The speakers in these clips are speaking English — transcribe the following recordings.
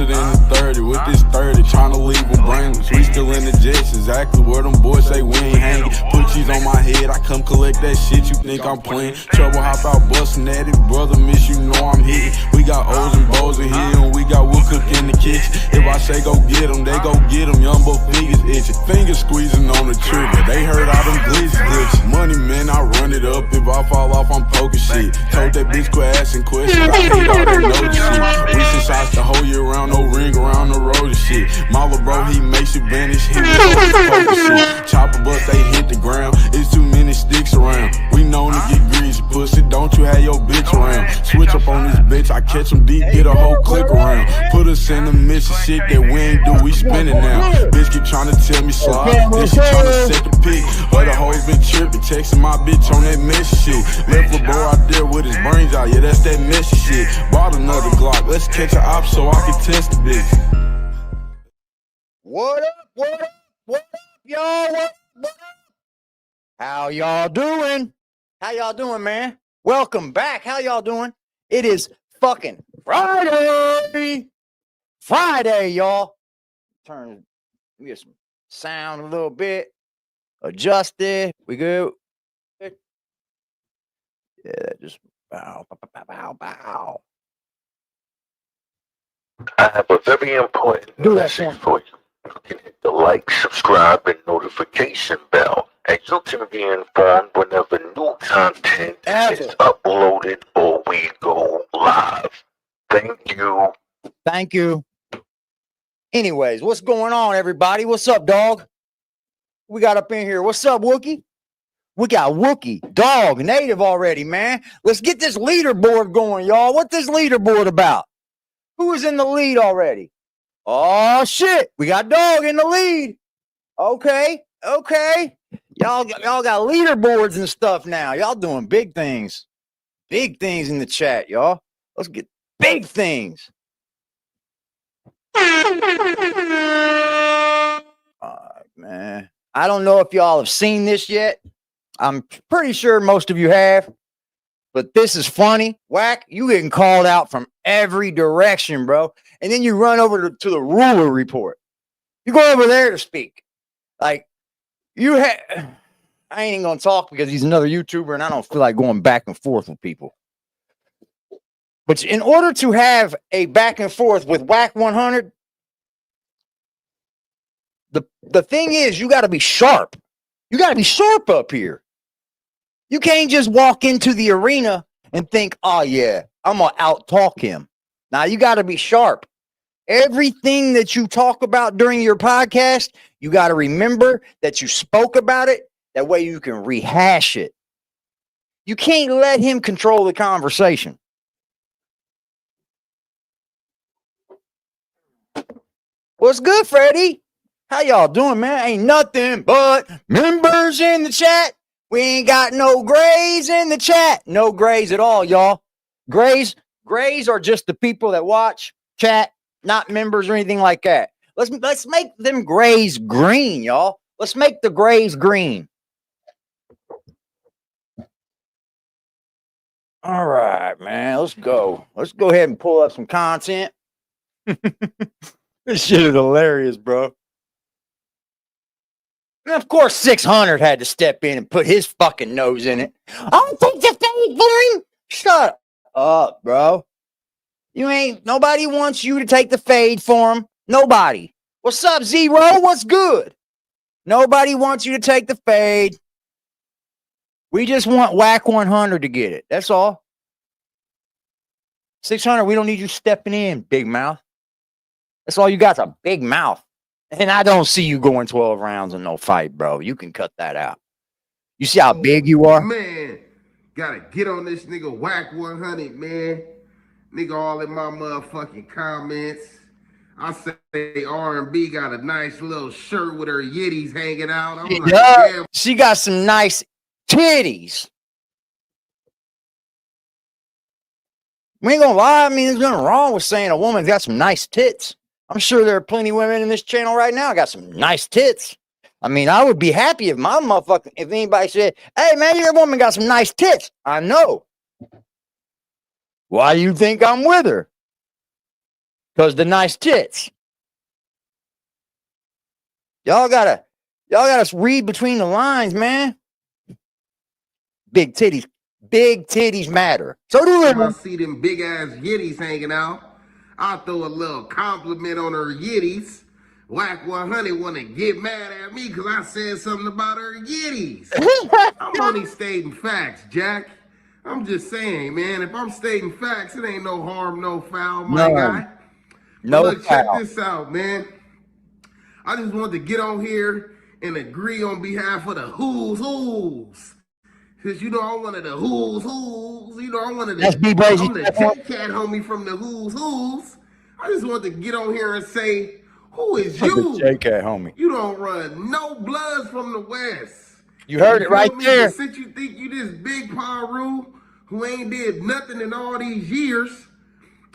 closer than the 30 with this 30, trying to leave them brainless. We still in the jets, exactly where them boys say we ain't hanging. Put cheese on my head, I come collect that shit, you think I'm playing. Trouble hop out bustin' at it, brother, miss you know I'm hitting. We got O's and Bo's in here, and we got wood cook in the kitchen. If I say go get them, they go get them, young boy fingers itching. Fingers squeezing on the trigger, they heard all them glitch. Money man, I run it up, if I fall off, I'm poking shit. Told that bitch quit asking questions, I hate all that notice shit. We send shots the whole year round, no ring around the road and shit. My little bro, he makes you vanish, he was poking shit. Chopper bust, they hit the ground, it's too many sticks around. We known to get greasy, pussy, don't you have your bitch around. Switch up on this bitch, I catch him deep, get a whole click around. Put us in the mission, shit that we ain't do, we spinning now. Bitch keep trying to tell me slide, then she trying to set the pick. Other hoes been tripping, texting my bitch on that messy shit. Left a bro out there with his brains out, yeah, that's that messy shit. Bought another Glock, let's catch a op so I can test the bitch. What up, what up, what up, y'all, what up? How y'all doing? How y'all doing, man? Welcome back, how y'all doing? It is fucking Friday! Friday, y'all. Turn, get some sound a little bit. Adjust it. We good? Yeah, just bow, bow, bow, bow, bow. I have a very important message for you. You can hit the like, subscribe, and notification bell, and you can be informed whenever new content is uploaded or we go live. Thank you. Thank you. Anyways, what's going on, everybody? What's up, dog? We got up in here. What's up, Wookie? We got Wookie, dog, native already, man. Let's get this leaderboard going, y'all. What this leaderboard about? Who is in the lead already? Oh, shit. We got dog in the lead. Okay. Okay. Y'all got leaderboards and stuff now. Y'all doing big things. Big things in the chat, y'all. Let's get big things. Man. I don't know if y'all have seen this yet. I'm pretty sure most of you have. But this is funny. Wack, you getting called out from every direction, bro. And then you run over to the ruler report. You go over there to speak. Like, I ain't even going to talk because he's another YouTuber and I don't feel like going back and forth with people. But in order to have a back and forth with Wack 100, the thing is, you got to be sharp. You got to be sharp up here. You can't just walk into the arena and think, oh, yeah, I'm going to out-talk him. Now, you got to be sharp. Everything that you talk about during your podcast, you got to remember that you spoke about it. That way you can rehash it. You can't let him control the conversation. What's good, Freddie? How y'all doing, man? Ain't nothing but members in the chat. We ain't got no grays in the chat. No grays at all, y'all. Grays are just the people that watch, chat, not members or anything like that. Let's make them grays green, y'all. Let's make the grays green. All right, man. Let's go. Let's go ahead and pull up some content. This shit is hilarious, bro. And of course, 600 had to step in and put his fucking nose in it. I'll take the fade for him. Shut up, bro. Nobody wants you to take the fade for him. Nobody. What's up, Zero? What's good? Nobody wants you to take the fade. We just want Wack 100 to get it. That's all. 600, we don't need you stepping in, big mouth. That's all you got's a big mouth. And I don't see you going 12 rounds in no fight, bro. You can cut that out. You see how big you are? Man, gotta get on this nigga Wack 100, man. Nigga all in my motherfucking comments. I say R&B got a nice little shirt with her yitties hanging out. I'm like, damn. She got some nice titties. We ain't gonna lie. I mean, there's nothing wrong with saying a woman's got some nice tits. I'm sure there are plenty of women in this channel right now got some nice tits. I mean, I would be happy if my motherfucking, if anybody said, hey, man, your woman got some nice tits. I know. Why do you think I'm with her? Because the nice tits. Y'all gotta read between the lines, man. Big titties matter. So do I women. see them big ass yitties hanging out. I'll throw a little compliment on her yitties. Wack 100 want to get mad at me because I said something about her yitties. I'm only stating facts, Jack. I'm just saying, man, if I'm stating facts, it ain't no harm, no foul, my guy. No But look, foul. check this out, man. I just wanted to get on here and agree on behalf of the who's. Cause you know I'm one of the who's. You know I'm one of the. I'm the J Cat homie from the who's. I just want to get on here and say, who is you? J Cat homie. You don't run no bloods from the West. You heard it right there. But since you think you this big Paru who ain't did nothing in all these years,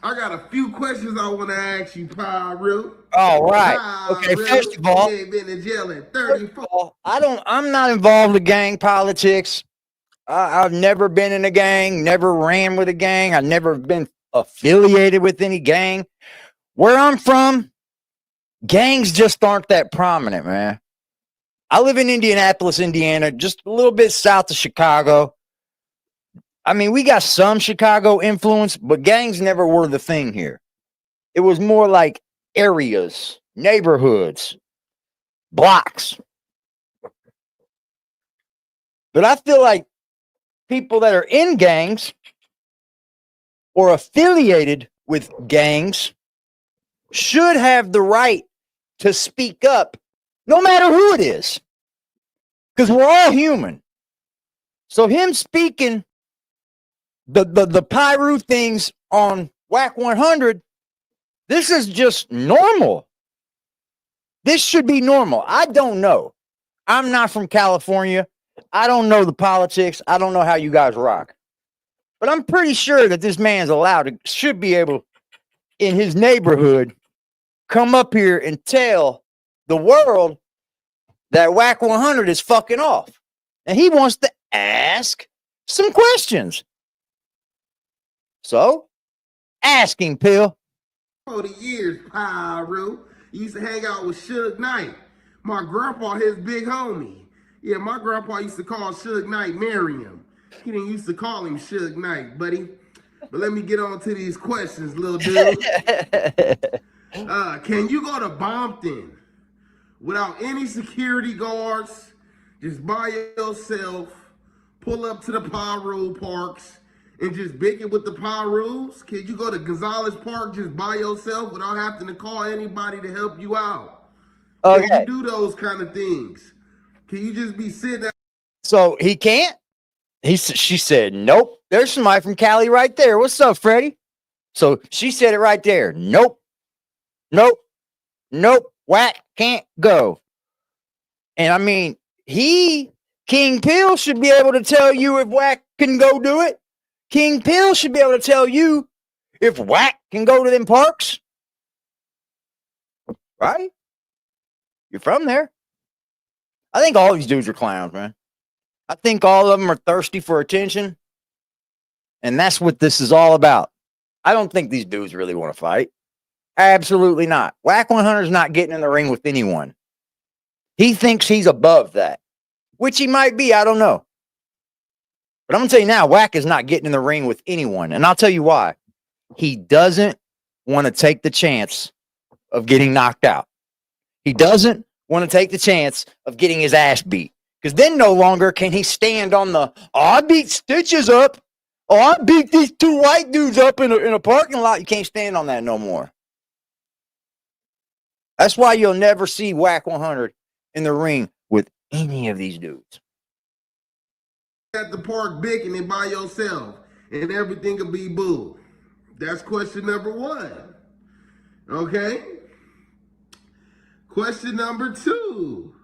I got a few questions I want to ask you, Paru. All right. Okay. First of all, you ain't been in jail in 34. I'm not involved with gang politics. I've never been in a gang, never ran with a gang. I've never been affiliated with any gang. Where I'm from, gangs just aren't that prominent, man. I live in Indianapolis, Indiana, just a little bit south of Chicago. I mean, we got some Chicago influence, but gangs never were the thing here. It was more like areas, neighborhoods, blocks. But I feel like people that are in gangs or affiliated with gangs should have the right to speak up, no matter who it is, because we're all human. So him speaking the Pyru things on Wack 100, this is just normal. This should be normal. I don't know. I'm not from California. I don't know the politics. I don't know how you guys rock. But I'm pretty sure that this man's should be able, in his neighborhood, come up here and tell the world that Wack 100 is fucking off. And he wants to ask some questions. So, asking, Pill. 40 years, Pyru. Used to hang out with Suge Knight. My grandpa, his big homie. Yeah, my grandpa used to call Suge Knight Miriam. He didn't used to call him Suge Knight, buddy. But let me get on to these questions, little dude. Can you go to Bompton without any security guards, just by yourself, pull up to the Pyru parks, and just bick it with the Pyrus? Can you go to Gonzalez Park just by yourself without having to call anybody to help you out? Okay. Can you do those kind of things? Can you just be sitting there? So he can't? She said, nope. There's somebody from Cali right there. What's up, Freddie? So she said it right there. Nope. Wack can't go. And I mean, King Pill should be able to tell you if Wack can go do it. King Pill should be able to tell you if Wack can go to them parks. Right? You're from there. I think all these dudes are clowns, man. I think all of them are thirsty for attention. And that's what this is all about. I don't think these dudes really want to fight. Absolutely not. Wack 100 is not getting in the ring with anyone. He thinks he's above that, which he might be. I don't know. But I'm going to tell you now, Wack is not getting in the ring with anyone. And I'll tell you why. He doesn't want to take the chance of getting knocked out. He doesn't want to take the chance of getting his ass beat. Because then no longer can he stand on the, I beat Stitches up. I beat these two white dudes up in a parking lot. You can't stand on that no more. That's why you'll never see Wack 100 in the ring with any of these dudes. At the park bigging it by yourself and everything will be boo. That's question number one. Okay? Question number two.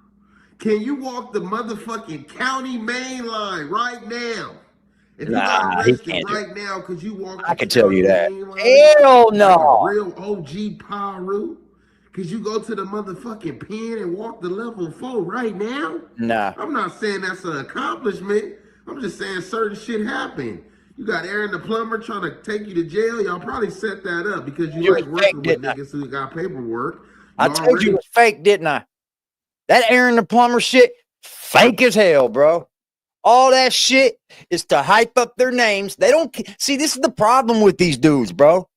Can you walk the motherfucking county main line right now? If you got arrested right now because you walked I can tell you that. Line, hell no. Like real OG Pyru. Could you go to the motherfucking pen and walk the level 4 right now? Nah. I'm not saying that's an accomplishment. I'm just saying certain shit happened. You got Aaron the plumber trying to take you to jail. Y'all probably set that up because you like fake, working with niggas who got paperwork. I told you it was fake, didn't I? That Aaron the plumber shit, fake as hell, bro. All that shit is to hype up their names. They don't see. This is the problem with these dudes, bro.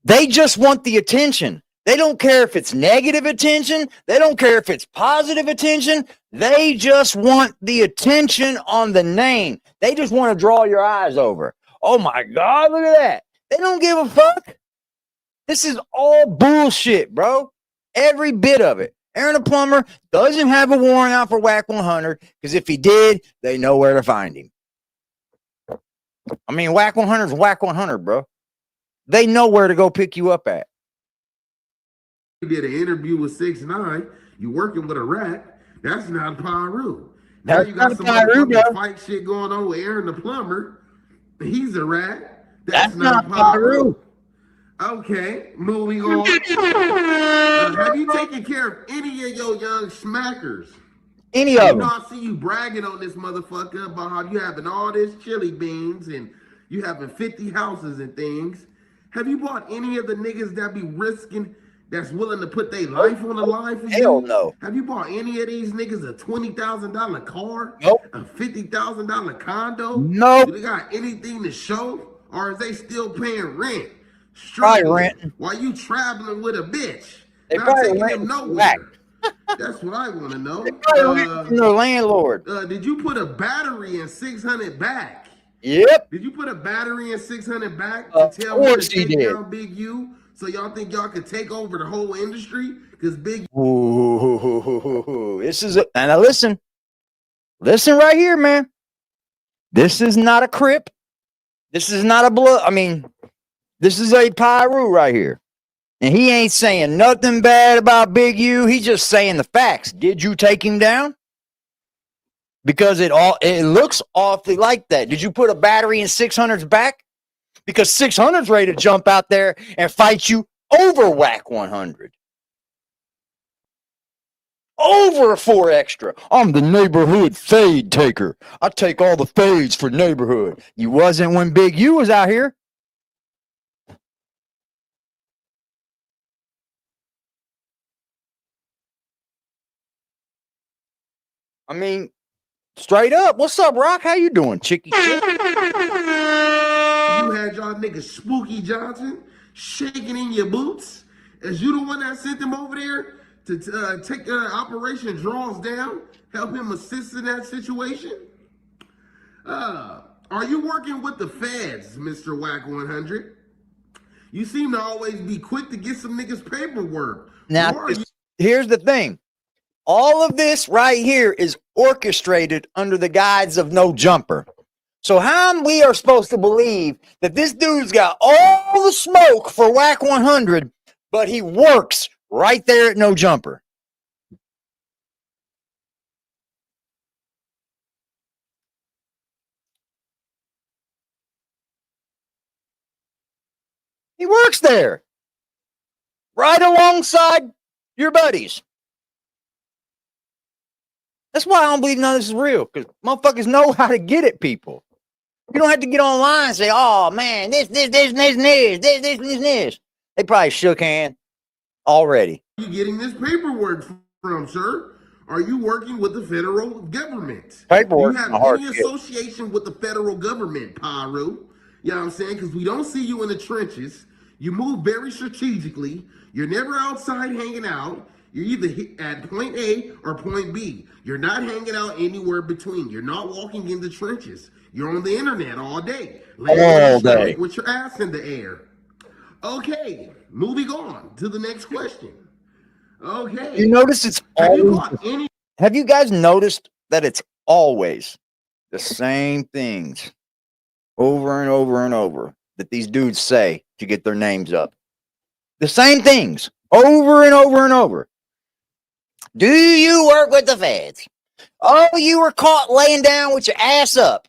They just want the attention. They don't care if it's negative attention. They don't care if it's positive attention. They just want the attention on the name. They just want to draw your eyes over. Oh my God, look at that. They don't give a fuck. This is all bullshit, bro. Every bit of it. Aaron the plumber doesn't have a warrant out for Wack 100 because if he did, they know where to find him. I mean, Wack 100 is Wack 100, bro. They know where to go pick you up at. You did an interview with 6ix9ine. You working with a rat. That's not Pyru. Now you got some fight shit going on with Aaron the plumber. He's a rat. That's not Pyru. Okay, moving on. Have you taken care of any of your young smackers? Any of them? I see you bragging on this motherfucker about how you having all this chili beans and you having 50 houses and things. Have you bought any of the niggas that be risking, that's willing to put their life on the line for you? Hell no. Have you bought any of these niggas a $20,000 car? Nope. A $50,000 condo? Nope. Do they got anything to show? Or is they still paying rent? Probably renting. While you traveling with a bitch? They not probably taking renting them nowhere. Wack. That's what I want to know. They probably renting the landlord. Did you put a battery in 600 back? Yep. Did you put a battery in 600 back to tell me to take down Big U? So y'all think y'all could take over the whole industry? Because Big Ooh, this is and now listen right here, man. This is not a Crip. This is not a blood. I mean, this is a Pyru right here. And he ain't saying nothing bad about Big U. He's just saying the facts. Did you take him down? Because it looks awfully like that. Did you put a battery in 600's back? Because 600's ready to jump out there and fight you over Wack 100. Over 4 extra. I'm the neighborhood fade taker. I take all the fades for neighborhood. You wasn't when Big U was out here. I mean, straight up. What's up, Rock? How you doing, Chicky? You had y'all niggas Spooky Johnson shaking in your boots. Is you the one that sent them over there to take Operation Draws Down, help him assist in that situation? Are you working with the feds, Mr. Wack 100? You seem to always be quick to get some niggas paperwork. Now, here's the thing. All of this right here is orchestrated under the guise of no jumper. So how we are supposed to believe that this dude's got all the smoke for Wack 100, but he works right there at no jumper? He works there, right alongside your buddies. That's why I don't believe none of this is real, because motherfuckers know how to get at people. You don't have to get online and say, oh, man, this. They probably shook hands already. Are you getting this paperwork from, sir? Are you working with the federal government? Paperwork. Do you have any association with the federal government, Pyru? You know what I'm saying? Because we don't see you in the trenches. You move very strategically. You're never outside hanging out. You're either at point A or point B. You're not hanging out anywhere between. You're not walking in the trenches. You're on the internet all day. All day. With your ass in the air. Okay, moving on to the next question. Okay. You notice it's always, have you guys noticed that it's always the same things over and over and over that these dudes say to get their names up? The same things over and over and over. Do you work with the feds? Oh, you were caught laying down with your ass up.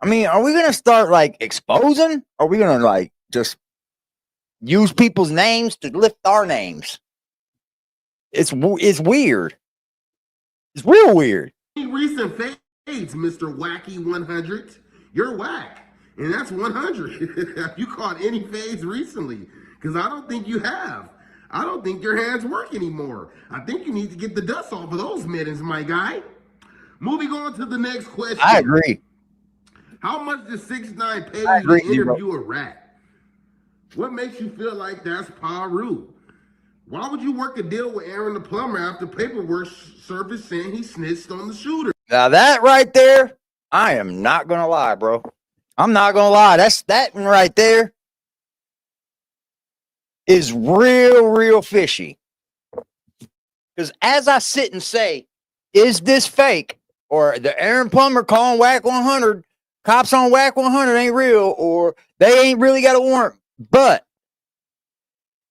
I mean, are we going to start like exposing? Are we going to like just use people's names to lift our names? It's weird. It's real weird. Any recent fades, Mr. Wacky 100. You're whack. And that's 100. Have you caught any fades recently? Because I don't think you have. I don't think your hands work anymore. I think you need to get the dust off of those mittens, my guy. Moving on to the next question. I agree. How much does 6ix9ine pay you to interview a rat? What makes you feel like that's Paru? Why would you work a deal with Aaron the plumber after paperwork surfaced saying he snitched on the shooter? Now that right there, I am not gonna lie, bro. I'm not gonna lie. That one right there is real fishy. Because as I sit and say, is this fake? Or the Aaron Plumber calling Wack 100, cops on Wack 100 ain't real, or they ain't really got a warrant. But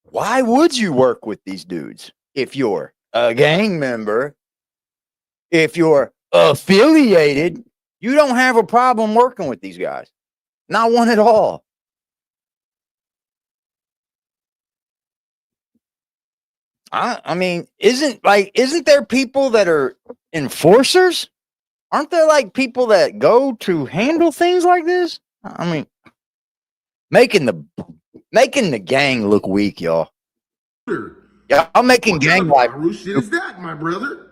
why would you work with these dudes if you're a gang member? If you're affiliated, you don't have a problem working with these guys. Not one at all. I mean, isn't there people that are enforcers? Aren't there like people that go to handle things like this? I mean, making the gang look weak, y'all. Yeah, I'm making gang life. Shit is that, my brother?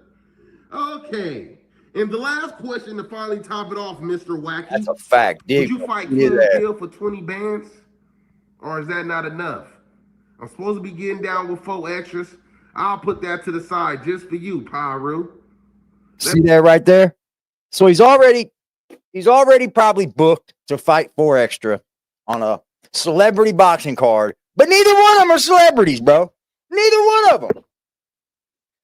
Okay. And the last question to finally top it off, Mr. Wacky. That's a fact, dude. Would you fight King Bill for 20 bands? Or is that not enough? I'm supposed to be getting down with 4 extras. I'll put that to the side just for you, Paru. See that right there? So he's already probably booked to fight 4 extra on a celebrity boxing card, but neither one of them are celebrities, bro. Neither one of them.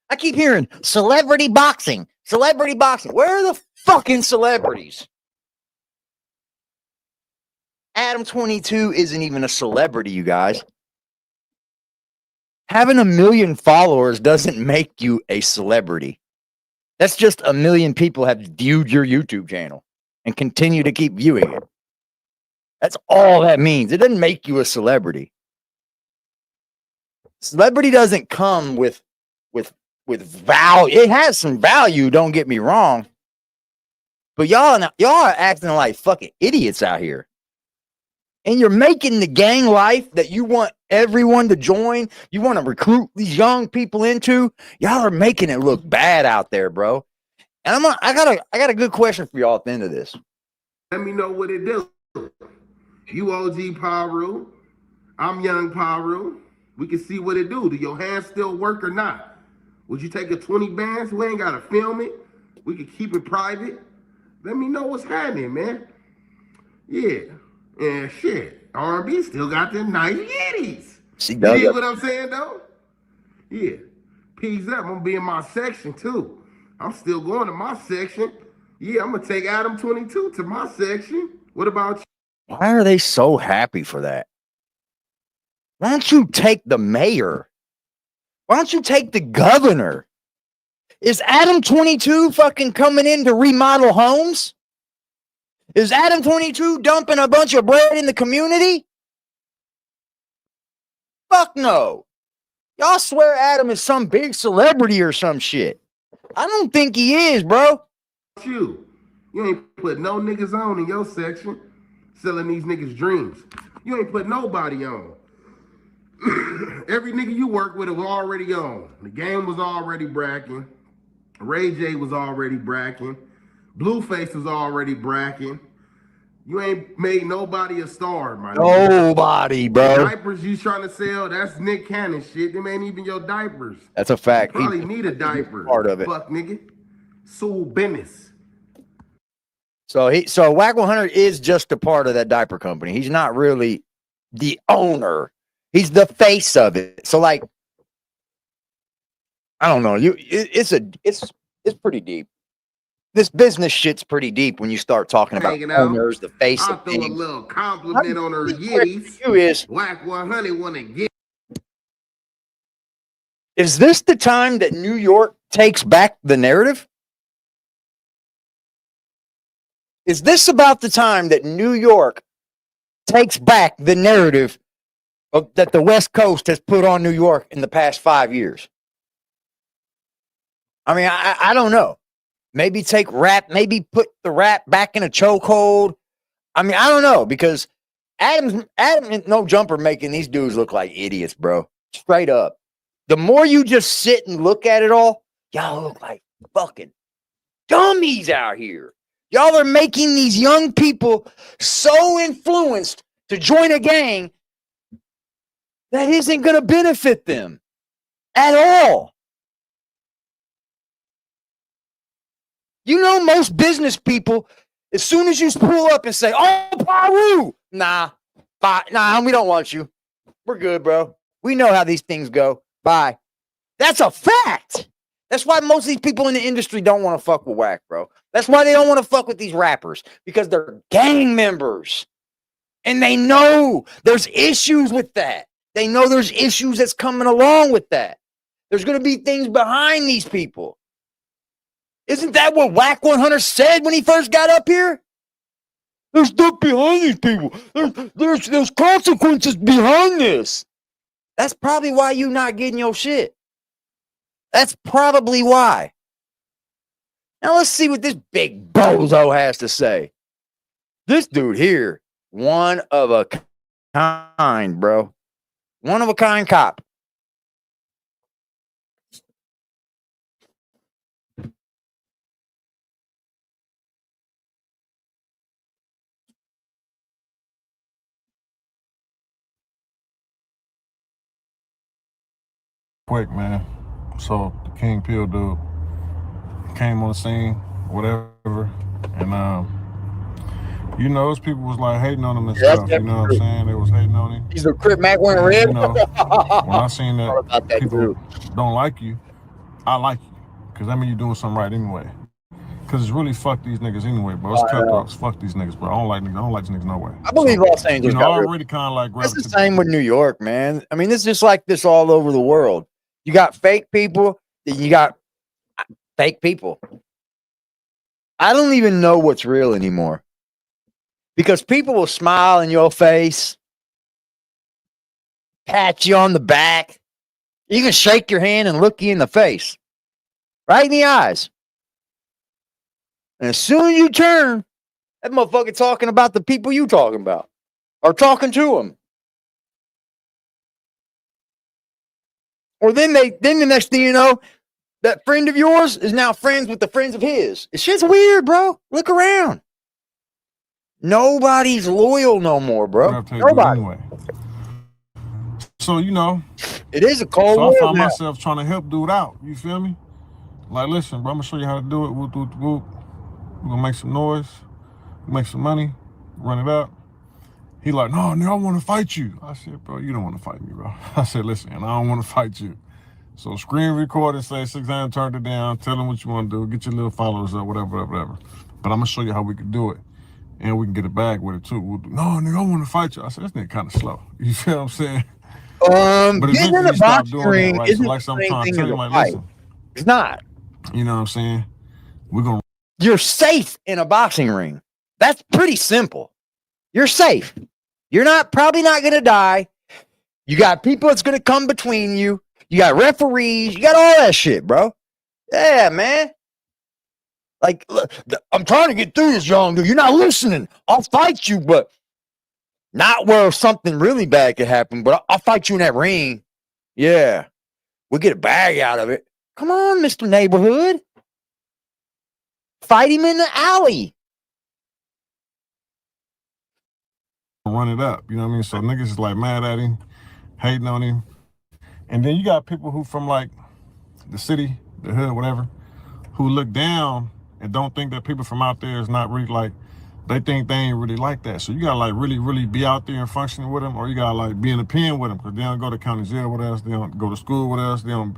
I keep hearing celebrity boxing. Where are the fucking celebrities? Adam 22 isn't even a celebrity, you guys. Having 1 million followers doesn't make you a celebrity. That's just 1 million people have viewed your YouTube channel and continue to keep viewing it. That's all that means. It doesn't make you a celebrity. Celebrity doesn't come with value. It has some value, don't get me wrong. But y'all are acting like fucking idiots out here. And you're making the gang life that you want everyone to join, you want to recruit these young people into, y'all are making it look bad out there, bro. And I got a good question for y'all at the end of this. Let me know what it do. You OG Paru, I'm young Paru. We can see what it do. Do your hands still work or not? Would you take a 20 bands? We ain't gotta film it. We can keep it private. Let me know what's happening, man. Yeah. And shit, R&B still got them nice yitties. You get what I'm saying, though? Yeah. Peace up. I'm going to be in my section, too. I'm still going to my section. Yeah, I'm going to take Adam 22 to my section. What about you? Why are they so happy for that? Why don't you take the mayor? Why don't you take the governor? Is Adam 22 fucking coming in to remodel homes? Is Adam 22 dumping a bunch of bread in the community? Fuck no. Y'all swear Adam is some big celebrity or some shit. I don't think he is, bro. You ain't put no niggas on in your section selling these niggas dreams. You ain't put nobody on. Every nigga you work with was already on. The game was already bracking. Ray J was already bracking. Blueface was already bracking. You ain't made nobody a star, my nigga. Nobody, bro. The diapers you trying to sell, that's Nick Cannon shit. Them ain't even your diapers. That's a fact. You probably need a diaper. Part of it. Fuck, nigga. Sue business. So Wack 100 is just a part of that diaper company. He's not really the owner. He's the face of it. So like, I don't know. It's pretty deep. This business shit's pretty deep when you start talking about owners, the face I'll of throw things. a little compliment on her yitties. Wack 100 want to get. Is this the time that New York takes back the narrative? Is this about the time that New York takes back the narrative that the West Coast has put on New York in the past 5 years? I mean, I don't know. Maybe take rap, maybe put the rap back in a chokehold. I mean, I don't know, because Adam No Jumper making these dudes look like idiots, bro. Straight up. The more you just sit and look at it all, y'all look like fucking dummies out here. Y'all are making these young people so influenced to join a gang that isn't going to benefit them at all. You know, most business people, as soon as you pull up and say, "Oh, Paru," nah, we don't want you. We're good, bro. We know how these things go. Bye. That's a fact. That's why most of these people in the industry don't want to fuck with Wack, bro. That's why they don't want to fuck with these rappers, because they're gang members. And they know there's issues with that. They know there's issues that's coming along with that. There's going to be things behind these people. Isn't that what Wack 100 said when he first got up here? There's stuff behind these people. There's consequences behind this. That's probably why you're not getting your shit. That's probably why. Now let's see what this big bozo has to say. This dude here, one of a kind, bro. One of a kind cop. Quick, man. So the King Pill dude came on the scene, whatever, and you know, those people was like hating on him and stuff. You know what I'm saying? They was hating on him. He's a Crip Mac wearing red. You know, when I seen that people don't like you, I like you, because that means you're doing something right anyway. Because it's really fuck these niggas anyway, bro. It's cutthroats. Fuck these niggas, bro. I don't like niggas. I don't like these niggas no way. I believe Los Angeles. You know, I already kind of like. It's the same with New York, man. I mean, it's just like this all over the world. You got fake people, then you got fake people. I don't even know what's real anymore, because people will smile in your face, pat you on the back, even shake your hand and look you in the face, right in the eyes. And as soon as you turn, that motherfucker talking about the people you talking about, or talking to them. Or then the next thing you know, that friend of yours is now friends with the friends of his. It's just weird, bro. Look around. Nobody's loyal no more, bro. Nobody. Anyway. So, you know, it is a cold world. So I found now. myself trying to help dude out. You feel me? Like, listen, bro, I'm gonna show you how to do it. Whoop, whoop, whoop. We're gonna make some noise, make some money, run it up. He like, no, I want to fight you. I said, bro, you don't want to fight me, bro. I said, listen, I don't want to fight you. So screen record and say 600, turned it down, tell them what you want to do, get your little followers up, whatever. But I'm gonna show you how we can do it. And we can get a bag with it too. We'll do, no, nigga, I want to fight you. I said, this nigga kind of slow. You feel what I'm saying? But getting in the boxing ring that, right? Isn't so like the same thing as a fight. Listen, it's not. You know what I'm saying? You're safe in a boxing ring. That's pretty simple. You're safe. You're probably not going to die. You got people that's going to come between you. You got referees. You got all that shit, bro. Yeah, man. Like, look, I'm trying to get through this, young dude. You're not listening. I'll fight you, but not where something really bad could happen. But I'll fight you in that ring. Yeah. We'll get a bag out of it. Come on, Mr. Neighborhood. Fight him in the alley. Run it up, you know what I mean? So niggas is like mad at him, hating on him. And then you got people who from like the city, the hood, whatever, who look down and don't think that people from out there is not really like, they think they ain't really like that. So you gotta like really, really be out there and functioning with them, or you gotta like be in the pen with them, because they don't go to county jail with us, they don't go to school with us, they don't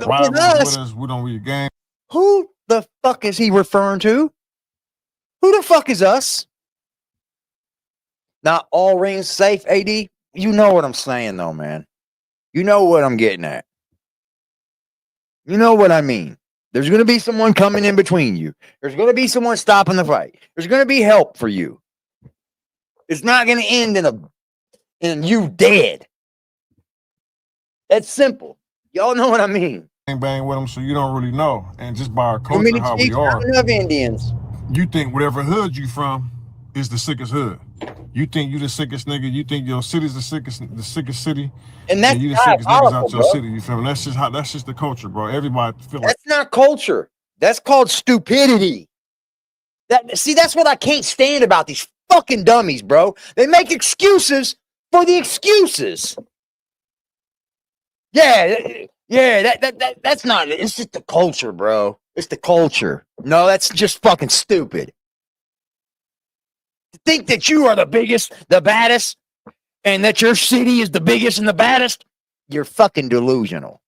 ride with us, we don't read game. Who the fuck is he referring to? Who the fuck is us? Not all rings safe, AD. You know what I'm saying, though, man. You know what I'm getting at. You know what I mean. There's going to be someone coming in between you. There's going to be someone stopping the fight. There's going to be help for you. It's not going to end in you dead. That's simple. Y'all know what I mean. bang with them, so you don't really know. And just by our Too culture, many how we chiefs, are, not enough Indians. you think whatever hood you from is the sickest hood. You think you the sickest nigga. You think your city's the sickest city, And that's you the sickest niggas out your bro. city. You feel me? That's just the culture, bro. Everybody feel like That's not culture. That's called stupidity. That's what I can't stand about these fucking dummies, bro. They make excuses for the excuses. Yeah, that's not it. It's just the culture, bro. It's the culture. No, that's just fucking stupid. To think that you are the biggest, the baddest, and that your city is the biggest and the baddest, you're fucking delusional.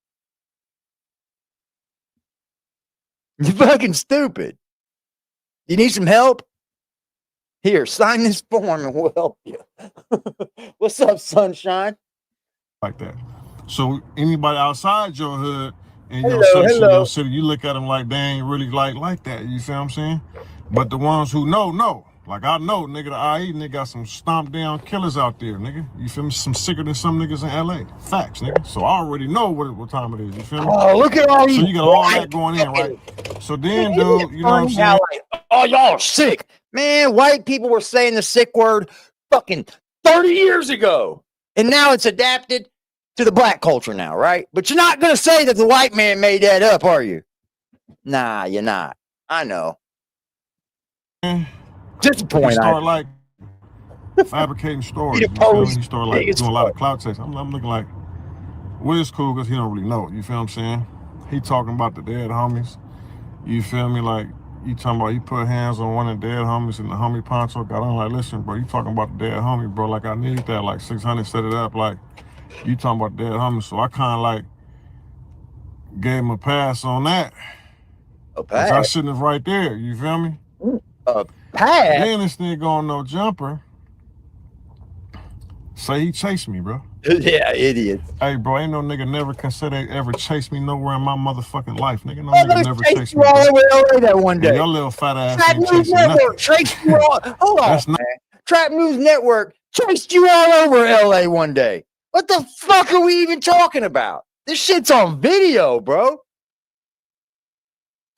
You're fucking stupid. You need some help? Here, sign this form and we'll help you. What's up, sunshine? like that. So anybody outside your hood and Hello, your section, hello. your city, you look at them like they ain't really like that. You feel what I'm saying? But the ones who know. Like I know, nigga, the IE nigga got some stomped down killers out there, nigga. You feel me? Some sicker than some niggas in LA. Facts, nigga. So I already know what time it is. You feel me? Oh, look at all these. So you got all that going in, right? So then, dude, you know what I'm saying? Like, oh, y'all are sick. Man, white people were saying the sick word fucking 30 years ago. And now it's adapted to the black culture now, right? But you're not going to say that the white man made that up, are you? Nah, you're not. I know. Just a point. He start like fabricating stories. You feel me? He start like doing a lot of clout chase. I'm looking like, Wiz cool because he don't really know. You feel what I'm saying? He talking about the dead homies. You feel me? Like, you talking about he put hands on one of the dead homies and the homie Poncho got on. Like, listen, bro, you talking about the dead homie, bro. Like, I need that. Like, 600 set it up. Like, you talking about the dead homie. So I kind of like gave him a pass on that. A pass? Which I shouldn't have right there. You feel me? A pass? Then this nigga on no jumper say he chased me, bro. Yeah, idiot. Hey, bro, ain't no nigga never consider ever chase me nowhere in my motherfucking life, nigga. No nigga never chased me. All over LA that one day. And your little fat ass Trap ain't News chasing nothing. Network chased you all. Hold on, That's man. Trap News Network chased you all over LA one day. What the fuck are we even talking about? This shit's on video, bro.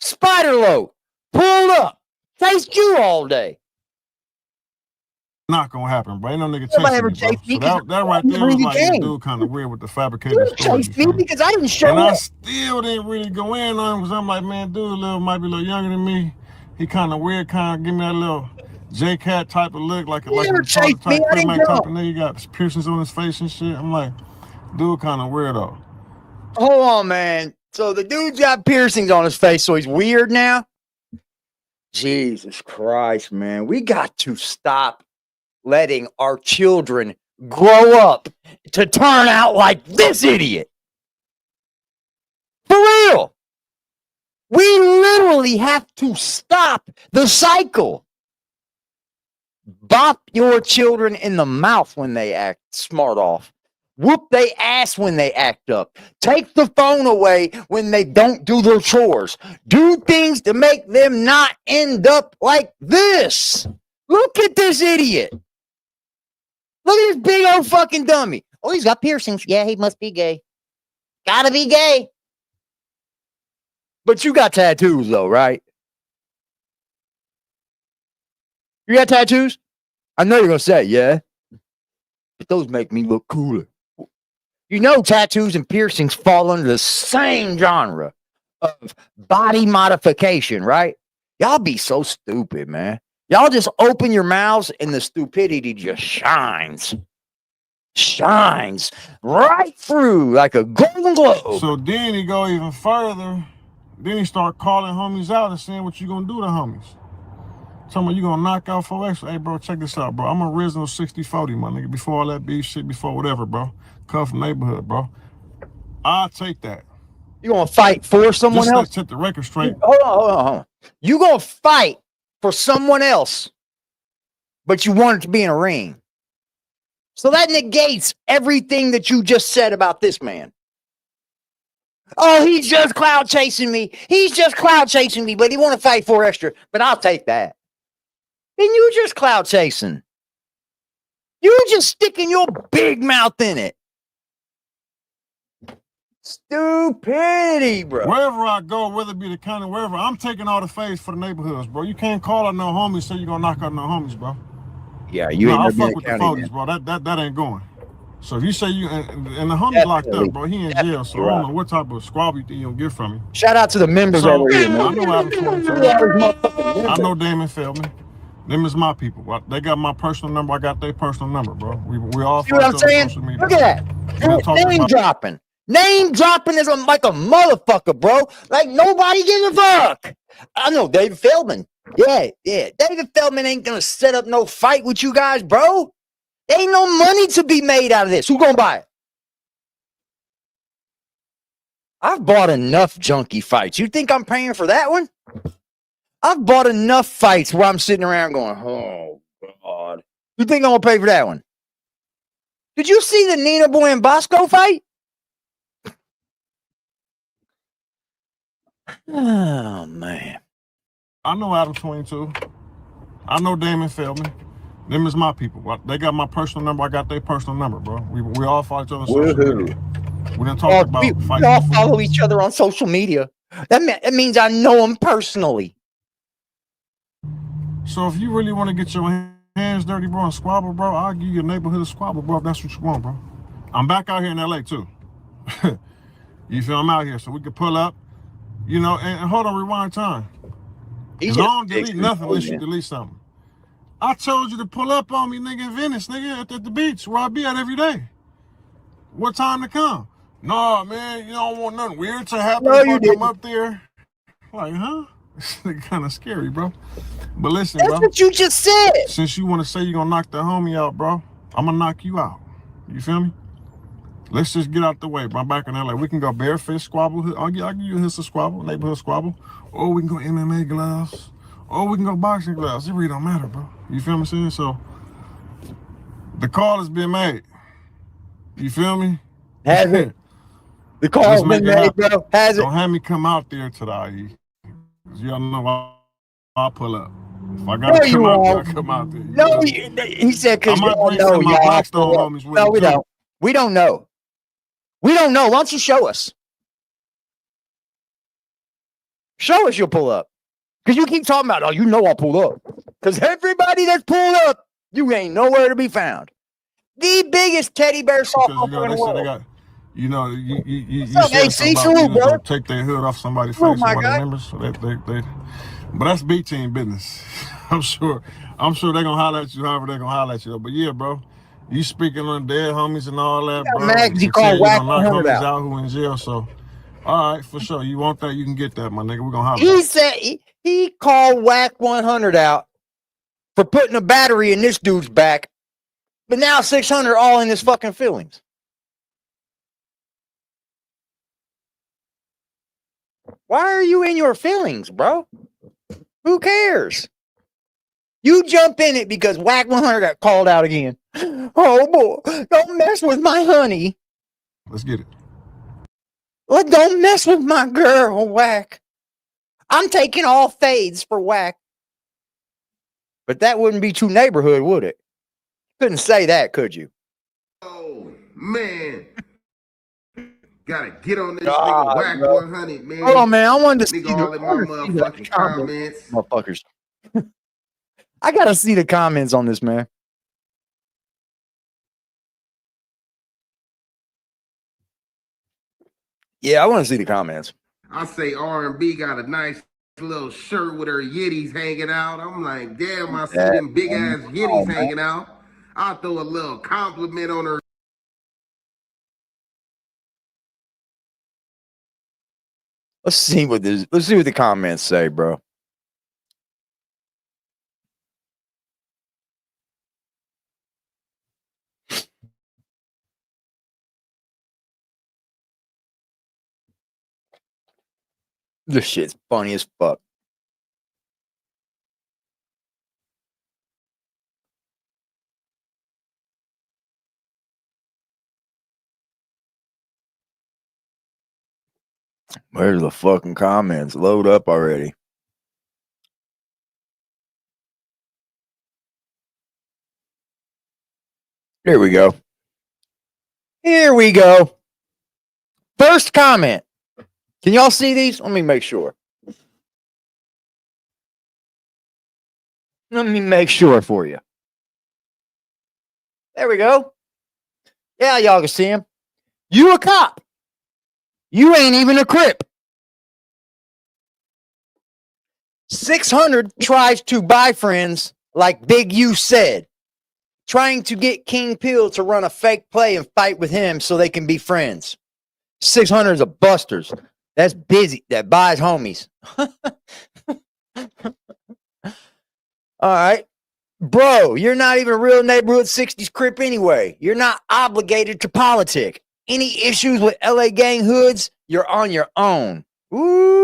Spider load pulled up, chased you all day. Not gonna happen, bro. Ain't no nigga chasing me, bro. So that right there was like this dude kind of weird with the fabricated story. Chased me because I didn't show and up. I still didn't really go in on him because I'm like, man, dude might be a little younger than me. He kind of weird, kind of give me that little J-Cat type of look, like a retarded type, pretty much type of nigga. He got piercings on his face and shit. I'm like, dude kind of weirdo. Hold on, man. So the dude's got piercings on his face, so he's weird now? Jesus Christ, man. We got to stop letting our children grow up to turn out like this idiot. For real. We literally have to stop the cycle. Bop your children in the mouth when they act smart off. Whoop they ass when they act up. Take the phone away when they don't do their chores. Do things to make them not end up like this. Look at this idiot. Look at this big old fucking dummy. Oh, he's got piercings. Yeah, he must be gay. Gotta be gay. But you got tattoos, though, right? You got tattoos? I know you're going to say, yeah. But those make me look cooler. You know tattoos and piercings fall under the same genre of body modification, right? Y'all be so stupid, man. Y'all just open your mouths and the stupidity just shines. Shines right through like a golden globe. So then he go even further. Then he start calling homies out and saying what you gonna do to homies. Tell me you gonna knock out 4X. Hey, bro, check this out, bro. I'm an original 60-40, my nigga. Before all that beef shit, before whatever, bro. Come from neighborhood, bro. I'll take that. You gonna fight for someone else? Just set the record straight. Hold on. You gonna fight for someone else, but you want it to be in a ring. So that negates everything that you just said about this man. Oh, he's just clout chasing me. He's just clout chasing me, but he want to fight for extra. But I'll take that. Then you just clout chasing. You just sticking your big mouth in it. Stupidity, bro. Wherever I go, whether it be the county, wherever, I'm taking all the fades for the neighborhoods, bro. You can't call out no homies, say you're gonna knock out no homies, bro. Yeah, you No, ain't I'll never been fuck a with the county feuds, man. bro. That ain't going. So if you say you and the homie locked Definitely. up, bro, he in jail, so I don't know what type of squab you think you'll get from me. Shout out to the members So over here, man. I know Adam 22. I know Damon Feldman. Them is my people. They got my personal number. I got their personal number, bro. We all See what I'm follow each other on saying? social media. Look at that. Name dropping. Name dropping is like a motherfucker, bro. Like nobody gives a fuck. I know David Feldman. Yeah. David Feldman ain't gonna set up no fight with you guys, bro. There ain't no money to be made out of this. Who gonna buy it? I've bought enough junkie fights. You think I'm paying for that one? I've bought enough fights where I'm sitting around going, oh, God. You think I'm going to pay for that one? Did you see the Nina Boy and Bosco fight? Oh, man. I know Adam 22. I know Damon Feldman. Them is my people. They got my personal number. I got their personal number, bro. We all follow each other on social media. We done talked about fights. We all follow each other on social media. That means I know them personally. So if you really want to get your hands dirty, bro, and squabble, bro, I'll give you a neighborhood squabble, bro, if that's what you want, bro. I'm back out here in LA, too. You feel I'm out here, so we can pull up, you know, and hold on, rewind time. Because I don't delete nothing unless you delete something. I told you to pull up on me, nigga, in Venice, nigga, at the beach, where I be at every day. What time to come? No, man, you don't want nothing weird to happen if I come up there. Like, huh? It's kind of scary, bro. But listen, that's bro. That's what you just said. Since you want to say you're going to knock the homie out, bro, I'm going to knock you out. You feel me? Let's just get out the way, bro. I'm back in LA. We can go bare fist squabble. I'll give you a hissy squabble, neighborhood squabble. Or we can go MMA gloves. Or we can go boxing gloves. It really don't matter, bro. You feel me I'm saying? So, the call has been made. You feel me? Has it? The call has been made, bro. Has it? Don't have me come out there to the IE. Y'all know I'll pull up. If I gotta come out there, I'll come out there. No, he said because I might bring some of my Blackstone homies with me. No, we don't. We don't know. We don't know. Why don't you show us? Show us you'll pull up. Because you keep talking about, oh, you know I'll pull up. Because everybody that's pulled up, you ain't nowhere to be found. The biggest teddy bear softball in the world. They got, you know, you said something about you know, take their hood off somebody's face, one of the members. So but that's B team business. I'm sure they're gonna holler at you however they're gonna holler at you. But yeah, bro, you speaking on dead homies and all that, bro. Max, you call Wack knock homies out who in jail. So, all right, for sure. You want that? You can get that, my nigga. We're gonna holler. He said he called Wack 100 out for putting a battery in this dude's back, but now 600 all in his fucking feelings. Why are you in your feelings, bro? Who cares? You jump in it because Wack 100 got called out again. Oh boy, don't mess with my honey. Let's get it. Well, don't mess with my girl, Wack. I'm taking all fades for Wack. But that wouldn't be too neighborhood, would it? Couldn't say that, could you? Oh, man. Gotta get on this nigga Wack 100, man. Hold on, man. I wanted to see all in my motherfucking comments. Motherfuckers. I gotta see the comments on this, man. Yeah, I want to see the comments. I say R&B got a nice little shirt with her yitties hanging out. I'm like, damn, I see them big ass yitties hanging out. I'll throw a little compliment on her. Let's see what the comments say, bro. This shit's funny as fuck. Where's the fucking comments? Load up already. Here we go. Here we go. First comment. Can y'all see these? Let me make sure. Let me make sure for you. There we go. Yeah, y'all can see him. You a cop. You ain't even a Crip. 600 tries to buy friends, like Big U said, trying to get King Pill to run a fake play and fight with him so they can be friends. 600 is a busters. That's busy. That buys homies. All right. Bro, you're not even a real neighborhood 60s Crip anyway. You're not obligated to politic. Any issues with LA gang hoods, you're on your own. Ooh.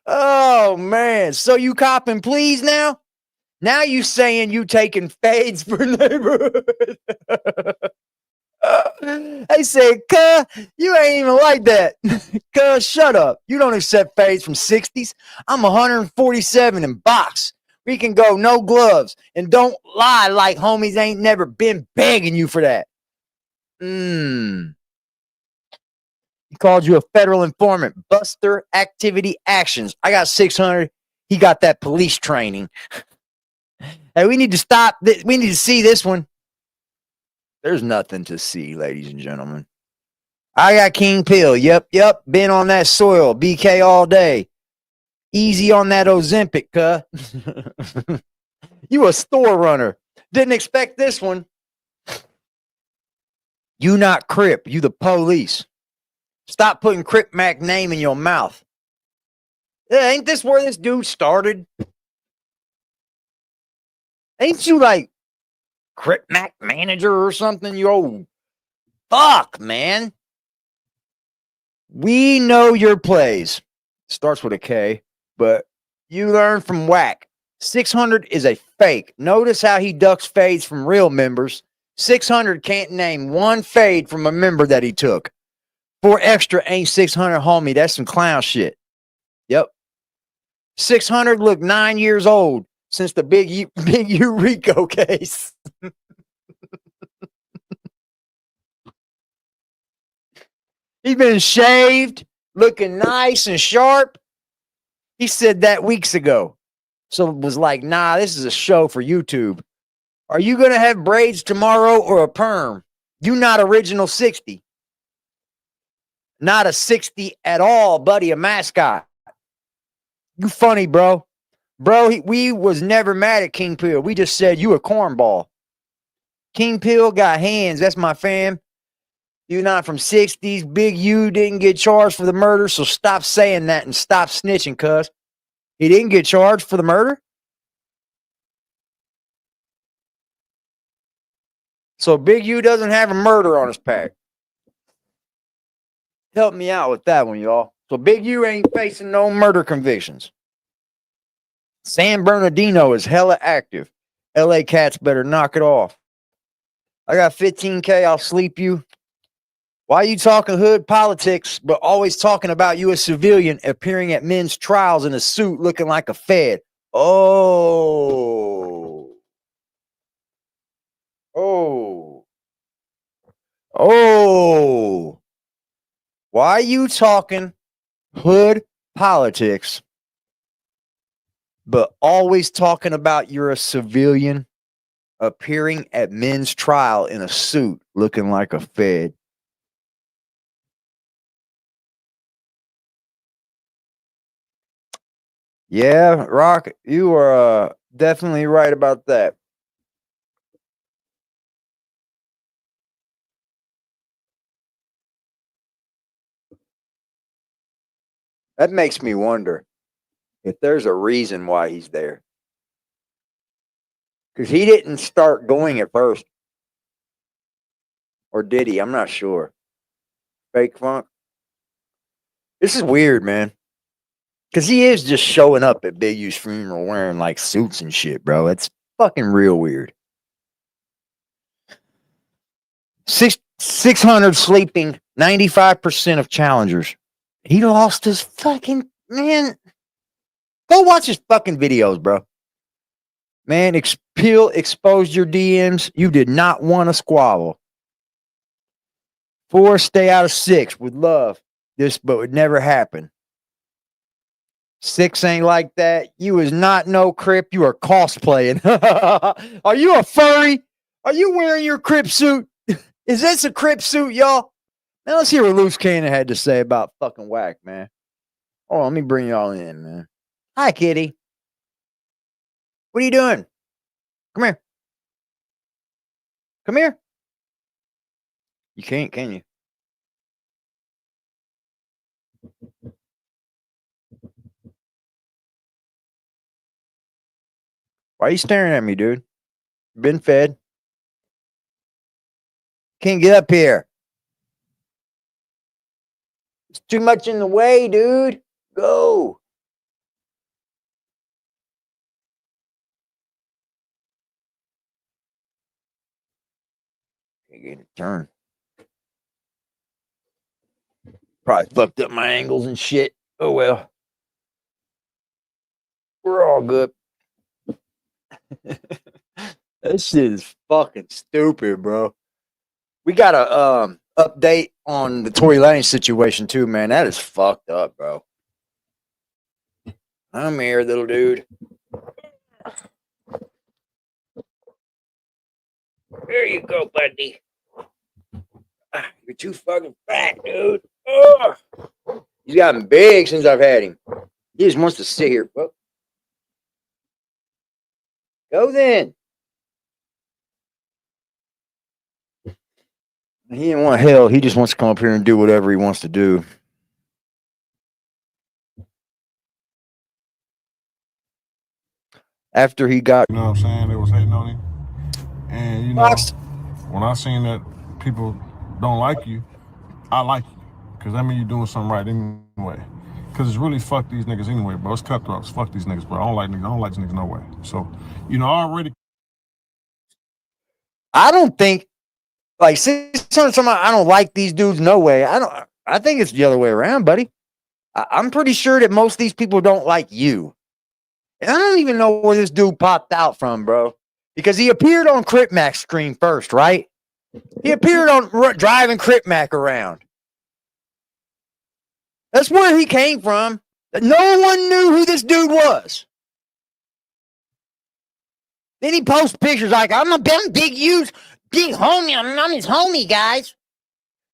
Oh, man. So you copping please now? Now you saying you taking fades for neighborhood. They said, cuh, you ain't even like that. Cuh, shut up. You don't accept fades from 60s. I'm 147 in box. We can go no gloves. And don't lie like homies ain't never been begging you for that. He called you a federal informant. Buster activity actions. I got 600. He got that police training. Hey, we need to stop. We need to see this one. There's nothing to see, ladies and gentlemen. I got King Pill. Yep. Been on that soil. BK all day. Easy on that Ozempic, cuh. You a store runner. Didn't expect this one. You not Crip. You the police. Stop putting Crip Mac name in your mouth. Yeah, ain't this where this dude started? Ain't you like Crip Mac manager or something? You old fuck, man. We know your plays. Starts with a K, but you learn from Wack. 600 is a fake. Notice how he ducks fades from real members. 600 can't name one fade from a member that he took. 4 extra ain't 600, homie. That's some clown shit. Yep. 600 looked 9 years old since the big Rico case. He's been shaved, looking nice and sharp. He said that weeks ago. So it was like, nah, this is a show for YouTube. Are you going to have braids tomorrow or a perm? You not original 60. Not a 60 at all, buddy, a mascot. You funny, bro. Bro, we was never mad at King Pill. We just said you a cornball. King Pill got hands. That's my fam. You not from 60s. Big U didn't get charged for the murder, so stop saying that and stop snitching, cuz. He didn't get charged for the murder? So Big U doesn't have a murder on his pack. Help me out with that one, y'all. So Big U ain't facing no murder convictions. San Bernardino is hella active. LA cats better knock it off. I got 15K. I'll sleep you. Why you talking hood politics, but always talking about you a civilian appearing at men's trials in a suit looking like a fed? Oh. Why you talking hood politics, but always talking about you're a civilian appearing at men's trial in a suit looking like a fed? Yeah, Rock, you are definitely right about that. That makes me wonder if there's a reason why he's there. Because he didn't start going at first. Or did he? I'm not sure. Fake funk. This is weird, man. Because he is just showing up at Big U's funeral wearing like suits and shit, bro. It's fucking real weird. 600 sleeping, 95% of challengers. He lost his fucking, man. Go watch his fucking videos, bro. Man, Peel exposed your DMs. You did not want to squabble. 4, stay out of 6 with love. This, but would never happen. 6 ain't like that. You is not no Crip. You are cosplaying. Are you a furry? Are you wearing your Crip suit? Is this a Crip suit, y'all? Now let's hear what Luce Cannon had to say about fucking Wack, man. Oh, let me bring y'all in, man. Hi, kitty. What are you doing? Come here. Come here. You can't, can you? Why are you staring at me, dude? Been fed. Can't get up here. It's too much in the way, dude. Go. Can't get a turn. Probably fucked up my angles and shit. Oh well. We're all good. That shit is fucking stupid, bro. We got a update on the Tory Lanez situation too, man. That is fucked up, bro. I'm here, little dude. There you go, buddy. You're too fucking fat, dude. Oh. He's gotten big since I've had him. He just wants to sit here. Well, go then. He didn't want hell. He just wants to come up here and do whatever he wants to do. After he got, You know what I'm saying? They was hating on him. And, you know, when I seen that people don't like you, I like you. Because that means you're doing something right anyway. Because it's really fuck these niggas anyway, bro. It's cutthroats. Fuck these niggas, bro. I don't like niggas. I don't like these niggas no way. So, you know, I don't think, like, I don't like these dudes no way. I think it's the other way around, buddy. I'm pretty sure that most of these people don't like you. And I don't even know where this dude popped out from, bro. Because he appeared on Crip Mac's screen first, right? He appeared on driving Crip Mac around. That's where he came from. No one knew who this dude was. Then he posts pictures like, I'm Big U's big homie. I'm his homie, guys.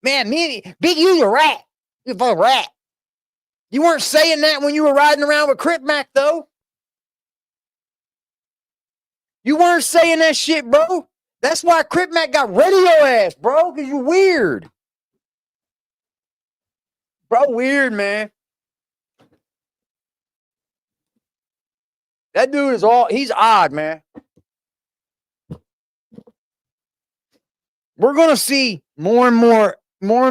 Man, Big U's a rat. You're a rat. You weren't saying that when you were riding around with Crip Mac, though. You weren't saying that shit, bro. That's why Crip Mac got rid of your ass, bro, because you're weird. Bro, weird, man. That dude is he's odd, man. We're going to see more and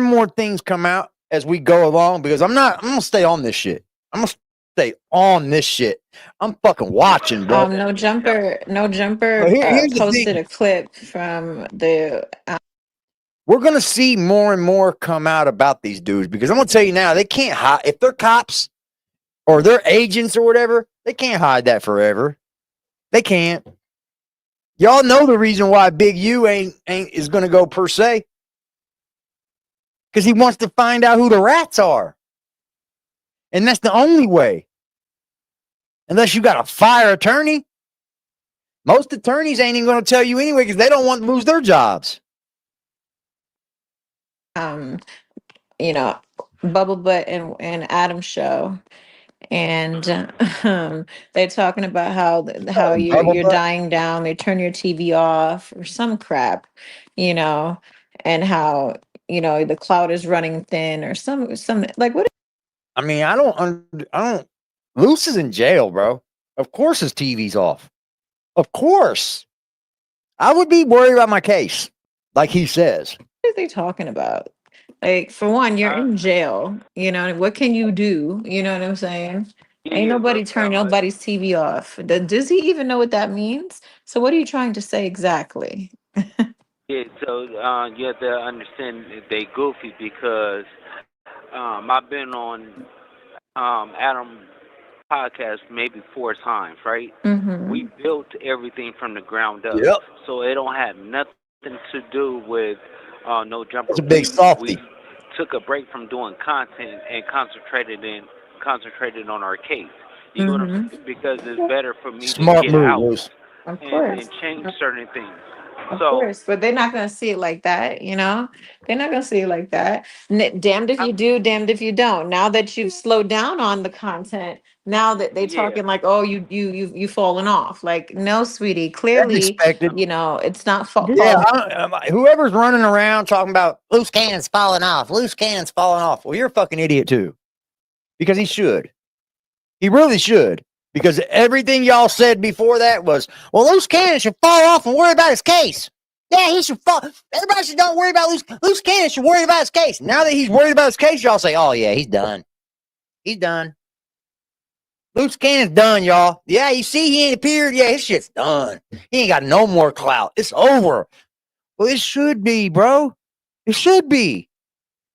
more things come out as we go along because I'm going to stay on this shit. I'm going to stay on this shit. I'm fucking watching, bro. No Jumper posted a clip from the. We're going to see more and more come out about these dudes because I'm going to tell you now, they can't hide. If they're cops or they're agents or whatever, they can't hide that forever. They can't. Y'all know the reason why Big U is going to go per se. Because he wants to find out who the rats are. And that's the only way. Unless you got a fire attorney. Most attorneys ain't even going to tell you anyway because they don't want to lose their jobs. You know, Bubble Butt and Adam show. And they're talking about how you're dying down. They turn your TV off or some crap, you know, and how, you know, the clout is running thin or some like what? I mean, I don't. Luce is in jail, bro. Of course his TV's off. Of course. I would be worried about my case, like he says. What are they talking about? Like, for one, you're in jail. You know, what can you do? You know what I'm saying? Ain't nobody turn nobody's TV off. Does he even know what that means? So what are you trying to say exactly? Yeah, so you have to understand they goofy because I've been on Adam podcast maybe 4 times, right? Mm-hmm. We built everything from the ground up. Yep. So it don't have nothing to do with No Jumper. It's a big softy. We took a break from doing content and concentrated on our case. You know what I'm saying? Because it's better for me to Smart get move, out Luce. Of and course. change certain things. Of So course, but they're not going to see it like that, you know? They're not going to see it like that. Damned if you do, damned if you don't. Now that you've slowed down on the content, now that they yeah, talking like, oh, you falling off. Like, no, sweetie, That's clearly, expected. you know, it's not Yeah, falling. whoever's running around talking about loose cannons falling off, loose cannons falling off. Well, you're a fucking idiot too, because he should. He really should, because everything y'all said before that was, well, loose cannons should fall off and worry about his case. Yeah, he should fall. Everybody should don't worry about loose cannons. Should worry about his case. Now that he's worried about his case, y'all say, oh yeah, he's done. He's done. Loose cannon's done, y'all. Yeah, you see, he ain't appeared. Yeah, his shit's done. He ain't got no more clout. It's over. Well, it should be, bro. It should be.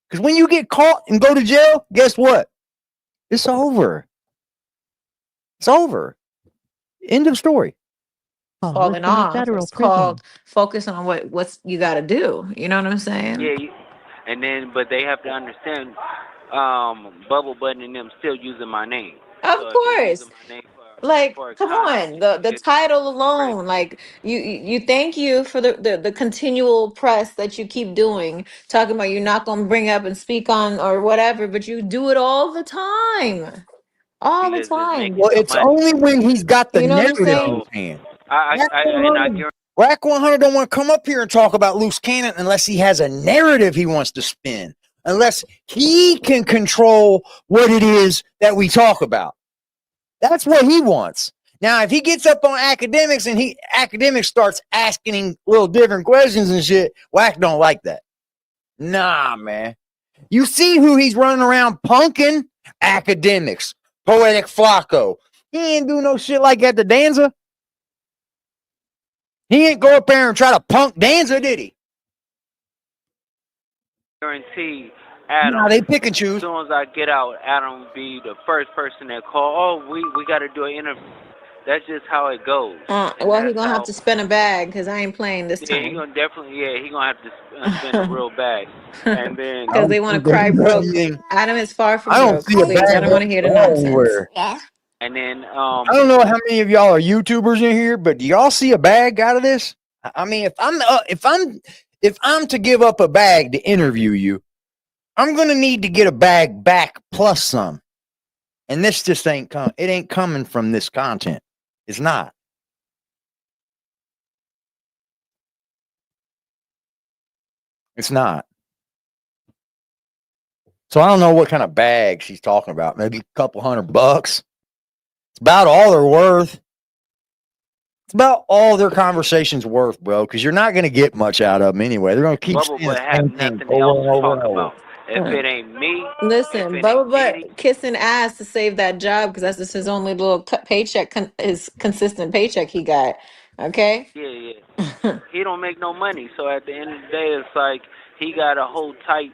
Because when you get caught and go to jail, guess what? It's over. It's over. End of story. Falling off. It's called focus on what's you got to do. You know what I'm saying? yeah, and then but they have to understand. Bubble Button and them still using my name. Of So if they course. using my name Like, for a come on, the it's title crazy. alone, like you thank you for the continual press that you keep doing, talking about you're not gonna bring up and speak on or whatever, but you do it all the time. All the Because it's time. making Well, some it's money. only when he's got the You know what I'm narrative in saying? So his hand. and I guarantee Wack 100 don't want to come up here and talk about loose cannon unless he has a narrative he wants to spin, unless he can control what it is that we talk about. That's what he wants. Now, if he gets up on academics and academics starts asking him little different questions and shit, Wack don't like that. Nah, man. You see who he's running around punking? Academics. Poetic Flacco. He ain't do no shit like that to Danza. He ain't go up there and try to punk Danza, did he? Adam. Nah, they pick and As choose. soon as I get out, Adam will be the first person that call. Oh, we got to do an interview. That's just how it goes, and Well, he that's gonna have how. to spend a bag because I ain't playing this Yeah, he time. gonna definitely. Yeah, he gonna have to spend a real bag, and then I Because don't they want think to cry there's broke. anything. Adam is far from I don't broke. see a Please, I bag don't want to hear the nonsense. anywhere. and then I don't know how many of y'all are YouTubers in here, but do y'all see a bag out of this? I mean, if I'm to give up a bag to interview you, I'm gonna need to get a bag back plus some. And this just ain't it ain't coming from this content. It's not. It's not. So I don't know what kind of bag she's talking about. Maybe a couple $100. It's about all they're worth. It's about all their conversations worth, bro, because you're not going to get much out of them anyway. They're going to keep Bubble saying Butt the have same thing nothing else over and to over talk and over. about. If it ain't me, if Listen, it ain't Bubba Diddy, Butt kissing ass to save that job because that's just his only little paycheck, his consistent paycheck he got. Okay. yeah, he don't make no money. So at the end of the day, it's like he got to hold tight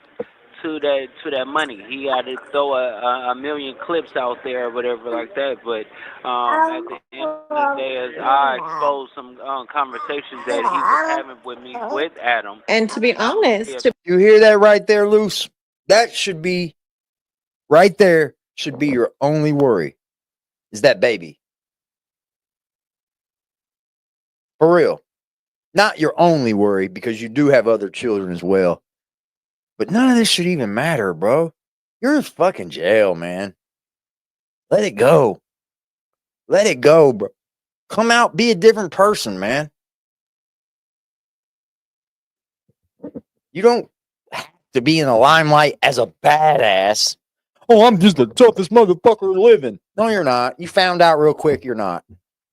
to that money. He got to throw a million clips out there or whatever like that. But at the end of the day, as I exposed some conversations that he was having with me with Adam, And to be honest, You hear that right there, Luce? That should be right there, should be your only worry is that baby. For real. Not your only worry because you do have other children as well. But none of this should even matter, bro. You're in fucking jail, man. Let it go. Let it go, bro. Come out, be a different person, man. You don't have to be in the limelight as a badass. Oh, I'm just the toughest motherfucker living. No, you're not. You found out real quick you're not.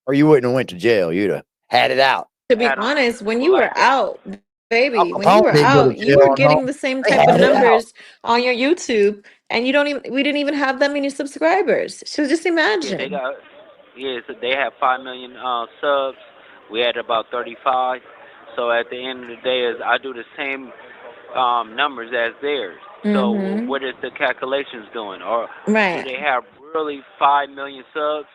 Or you wouldn't have went to jail. You'd have had it out. to be Adam honest, when was you like were that. out, baby, Al when you Capone were didn't go to out, you were jail. No, getting the same they type of had it out. numbers on your YouTube, and we didn't even have that many subscribers. So just Yeah, imagine. so they have 5 million subs. We had about 35. So at the end of the day, is I do the same numbers as theirs. So Mm-hmm. what is the calculations doing? Or do Right. they have really 5 million subs?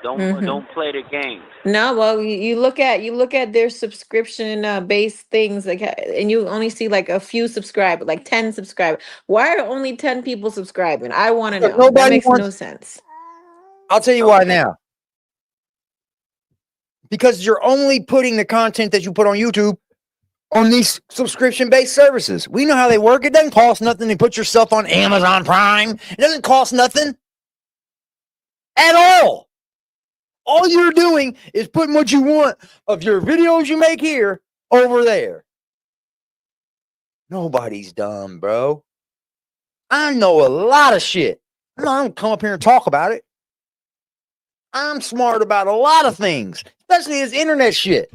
Don't play the games. No, well, you look at their subscription based things like, and you only see like a few subscribers, like 10 subscribers. Why are only 10 people subscribing? I want to know. That Nobody makes no wants. sense. I'll tell you why now. Because you're only putting the content that you put on YouTube on these subscription-based services. We know how they work. It doesn't cost nothing to put yourself on Amazon Prime. It doesn't cost nothing at all. All you're doing is putting what you want of your videos you make here over there. Nobody's dumb, bro. I know a lot of shit. I don't come up here and talk about it. I'm smart about a lot of things, especially this internet shit.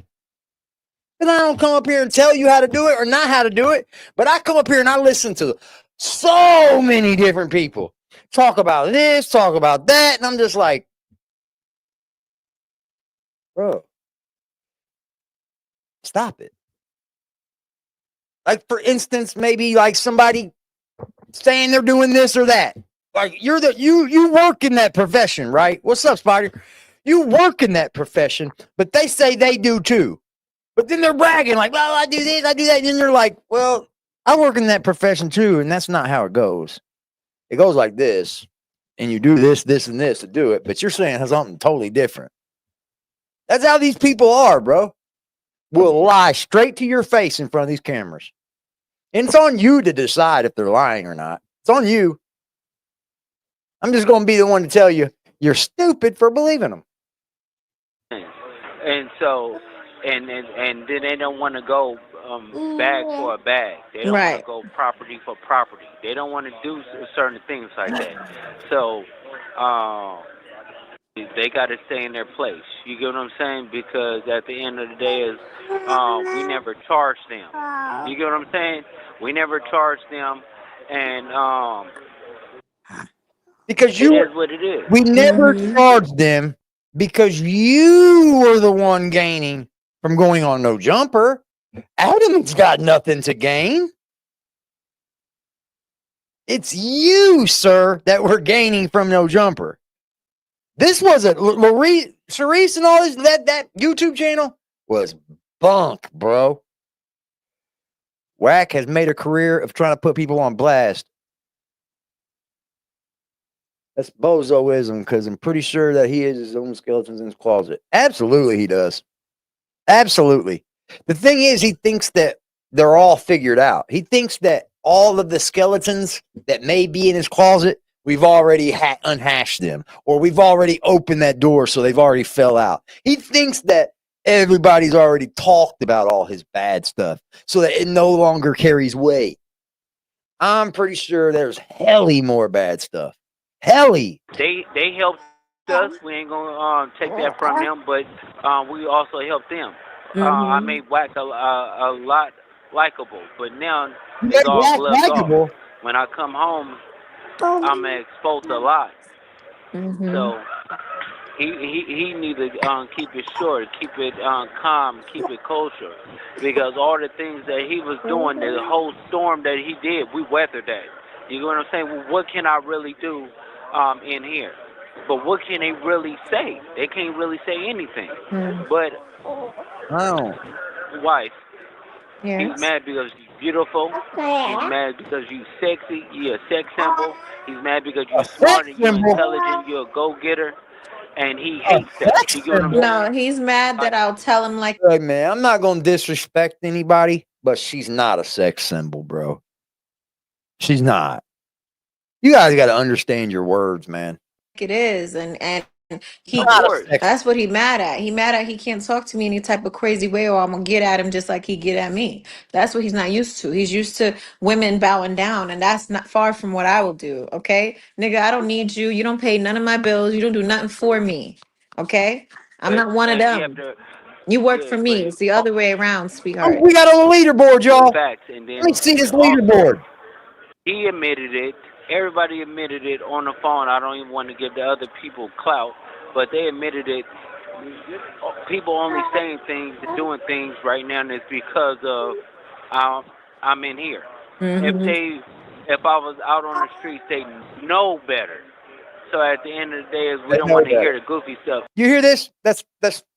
And I don't come up here and tell you how to do it or not how to do it, but I come up here and I listen to so many different people talk about this, talk about that, and I'm just like, bro, stop it. Like, for instance, maybe like somebody saying they're doing this or that. Like, you work in that profession, right? What's up, Spider? You work in that profession, but they say they do too. But then they're bragging like, well, I do this, I do that. And then you're like, well, I work in that profession too, and that's not how it goes. It goes like this, and you do this, this, and this to do it, but you're saying something totally different. That's how these people are, bro. Will lie straight to your face in front of these cameras. And it's on you to decide if they're lying or not. It's on you. I'm just going to be the one to tell you, you're stupid for believing them. And so, and then they don't want to go bag for a bag. They don't want to go property for property. They don't want to do certain things like that. So, they got to stay in their place. You get what I'm saying? Because at the end of the day, is we never charge them. You get what I'm saying? We never charge them, and because it is what it is. We never charged them because you were the one gaining from going on No Jumper. Adam's got nothing to gain. It's you, sir, that were gaining from No Jumper. This wasn't Cerise and all this. That YouTube channel was bunk, bro. Wack has made a career of trying to put people on blast. That's bozoism, because I'm pretty sure that he has his own skeletons in his closet. Absolutely, he does. Absolutely. The thing is, he thinks that they're all figured out. He thinks that all of the skeletons that may be in his closet, we've already unhashed them, or we've already opened that door so they've already fell out. He thinks that everybody's already talked about all his bad stuff so that it no longer carries weight. I'm pretty sure there's helly more bad stuff. Helly. They helped us. We ain't gonna take that from them, but we also helped them. I made Wack a lot likable, but now it's all gloves off. When I come home, I'm exposed a lot. So he need to keep it short, keep it calm, keep it kosher, because all the things that he was doing, the whole storm that he did, we weathered that. You know what I'm saying? Well, what can I really do in here? But what can they really say? They can't really say anything. But wife, he's mad because you're beautiful. He's mad because you sexy. You're a sex symbol. He's mad because you're smart and you're intelligent. You're a go-getter. And he hates that. You get what I'm saying? No, he's mad that I'll tell him like, hey, man, I'm not going to disrespect anybody, but she's not a sex symbol, bro. She's not. You guys got to understand your words, man. it is, and that's what he mad at. He mad at he can't talk to me any type of crazy way, or I'm gonna get at him just like he get at me. That's what he's not used to. He's used to women bowing down, and that's not far from what I will do. Okay, nigga, I don't need you. You don't pay none of my bills. You don't do nothing for me. Okay, I'm not one of them. You work for me. It's the other way around, sweetheart. We got on the leaderboard, y'all. Facts, and then let me see this leaderboard. He admitted it. Everybody admitted it on the phone. I don't even want to give the other people clout, but they admitted it. People only saying things and doing things right now, and it's because of I'm in here. If I was out on the streets, they know better. So at the end of the day, is we don't want to hear the goofy stuff. You hear this? That's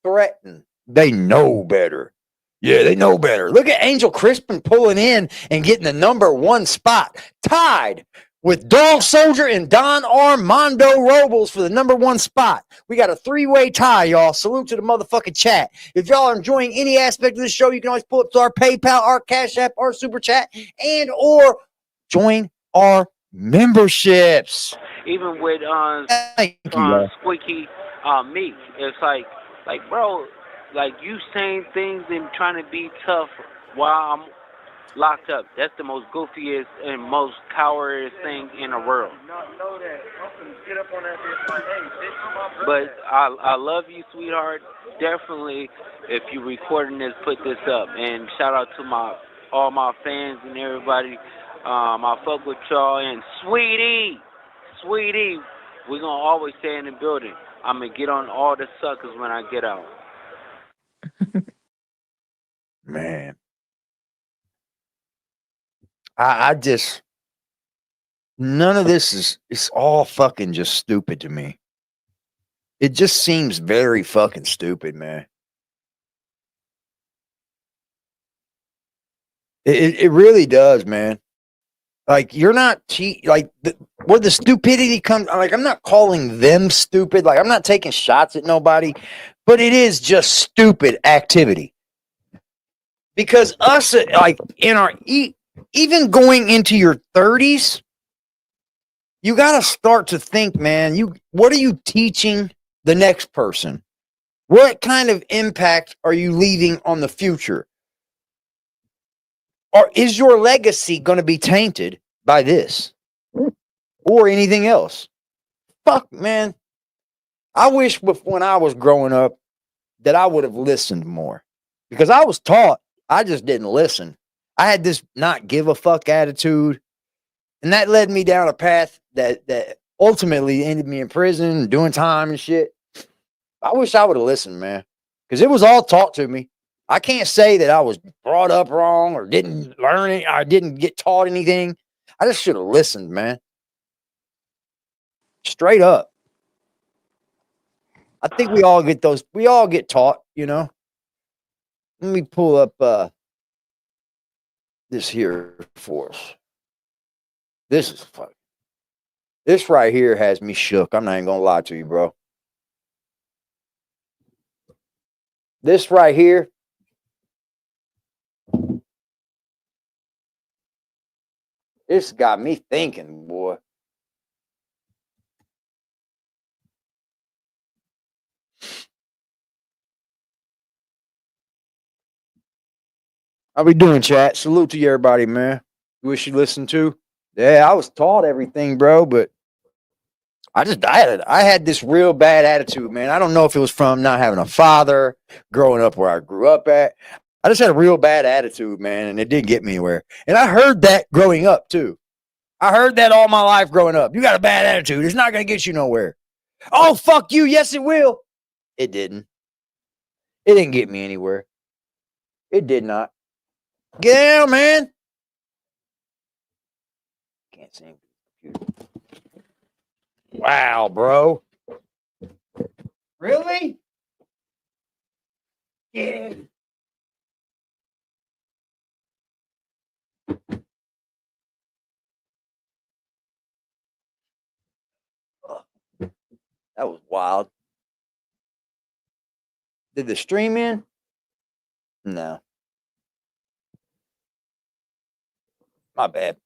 threatening. They know better. Yeah, they know better. Look at Angel Crispin pulling in and getting the #1 spot, tied with Dog Soldier and Don Armando Robles for the #1 spot. We got a 3-way tie, y'all. Salute to the motherfucking chat. If y'all are enjoying any aspect of this show, you can always pull up to our PayPal, our Cash App, our Super Chat, and or join our memberships. Even with Squeaky Meek, it's like bro, like you saying things and trying to be tough while I'm locked up. That's the most goofiest and most cowardice thing in the world. But I love you, sweetheart. Definitely, if you're recording this, put this up. And shout out to all my fans and everybody. I fuck with y'all. And sweetie, we're going to always stay in the building. I'm going to get on all the suckers when I get out. Man. I just, none of this is, it's all fucking just stupid to me. It just seems very fucking stupid, man. It really does, man. Like, you're not where the stupidity comes, like, I'm not calling them stupid. Like, I'm not taking shots at nobody, but it is just stupid activity. Because us, like, in our, even going into your 30s, you got to start to think, man, what are you teaching the next person? What kind of impact are you leaving on the future? Or is your legacy going to be tainted by this or anything else? Fuck, man. I wish when I was growing up that I would have listened more, because I was taught, I just didn't listen. I had this not give a fuck attitude, and that led me down a path that ultimately ended me in prison and doing time and shit. I wish I would have listened, man, because it was all taught to me. I can't say that I was brought up wrong or didn't learn it. I didn't get taught anything. I just should have listened, man. Straight up. I think we all get those. We all get taught, you know. Let me pull up this here for us. This right here has me shook. I'm not even gonna lie to you, bro. This right here. This got me thinking, boy. How we doing, chat? Salute to you, everybody, man. Wish you listened to. Yeah, I was taught everything, bro, but I had this real bad attitude, man. I don't know if it was from not having a father, growing up where I grew up at. I just had a real bad attitude, man, and it didn't get me anywhere. And I heard that growing up, too. I heard that all my life growing up. You got a bad attitude. It's not going to get you nowhere. Oh, fuck you. Yes, it will. It didn't. It didn't get me anywhere. It did not. Get down, man. Can't see him. Wow, bro. Really? Yeah. That was wild. Did the stream in? No. My bad.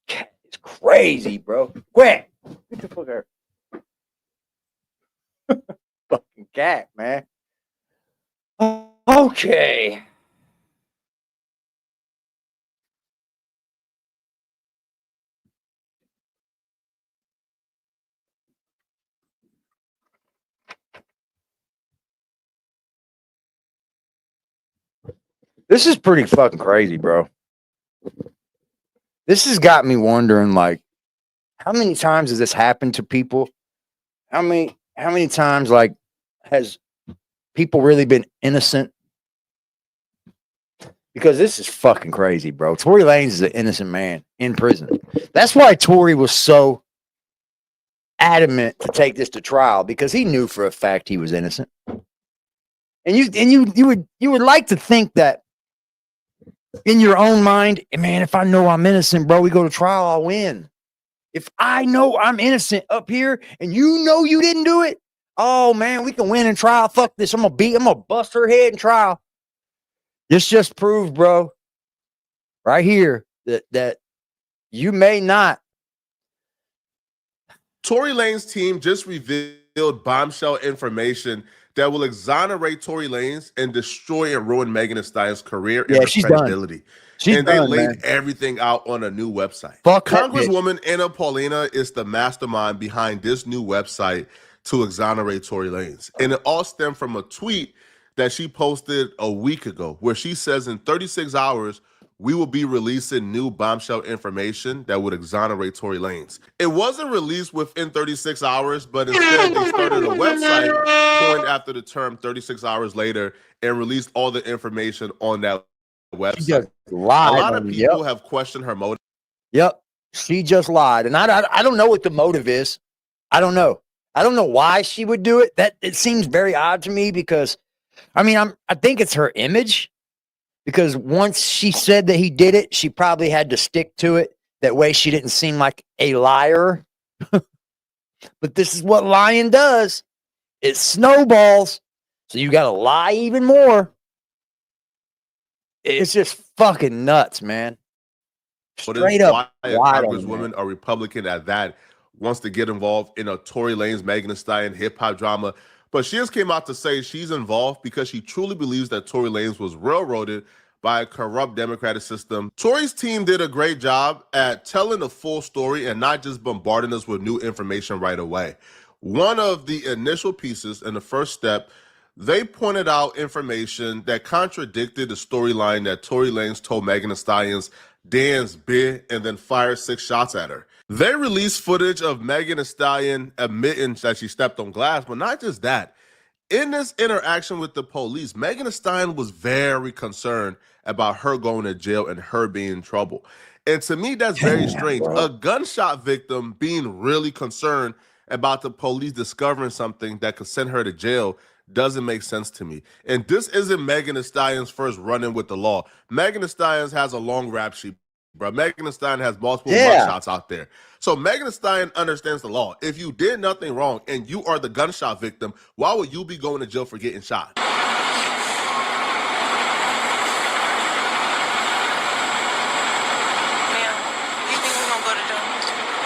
It's crazy, bro. Quit. Get the fuck out. Fucking cat, man. Okay. This is pretty fucking crazy, bro. This has got me wondering, like, how many times has this happened to people? How many times, like, has people really been innocent? Because this is fucking crazy, bro. Tory Lanez is an innocent man in prison. That's why Tory was so adamant to take this to trial because he knew for a fact he was innocent. And you would like to think that in your own mind, man, if I know I'm innocent, bro, we go to trial, I'll win. If I know I'm innocent up here and you know you didn't do it, oh man, we can win in trial. Fuck this. I'm gonna bust her head in trial. This just proved, bro, right here, that you may not. Tory Lanez team just revealed bombshell information that will exonerate Tory Lanez and destroy and ruin Megan Thee Stallion's career and her credibility. And they laid everything out on a new website. Congresswoman Anna Paulina is the mastermind behind this new website to exonerate Tory Lanez. And it all stemmed from a tweet that she posted a week ago where she says in 36 hours, we will be releasing new bombshell information that would exonerate Tory Lanez. It wasn't released within 36 hours, but instead they started a website coined after the term 36 hours later and released all the information on that website. A lot of people have questioned her motive. Yep. She just lied. And I don't know what the motive is. I don't know. I don't know why she would do it. That it seems very odd to me because I think it's her image. Because once she said that he did it, she probably had to stick to it. That way she didn't seem like a liar. But this is what lying does. It snowballs. So you got to lie even more. It's just fucking nuts, man. Straight up. Why a Congresswoman, a Republican at that, wants to get involved in a Tory Lanez, Megan Thee Stallion hip-hop drama. But she just came out to say she's involved because she truly believes that Tory Lanez was railroaded by a corrupt democratic system. Tory's team did a great job at telling the full story and not just bombarding us with new information right away. One of the initial pieces in the first step, they pointed out information that contradicted the storyline that Tory Lanez told Megan Thee Stallion's dance bit and then fired 6 shots at her. They released footage of Megan Thee Stallion admitting that she stepped on glass, but not just that. In this interaction with the police, Megan Thee Stallion was very concerned about her going to jail and her being in trouble. And to me, that's very strange. Bro. A gunshot victim being really concerned about the police discovering something that could send her to jail doesn't make sense to me. And this isn't Megan Thee Stallion's first run-in with the law. Megan Thee Stallion has a long rap sheet, bro. Megan Thee Stallion has multiple gunshots out there. So Megan Thee Stallion understands the law. If you did nothing wrong and you are the gunshot victim, why would you be going to jail for getting shot?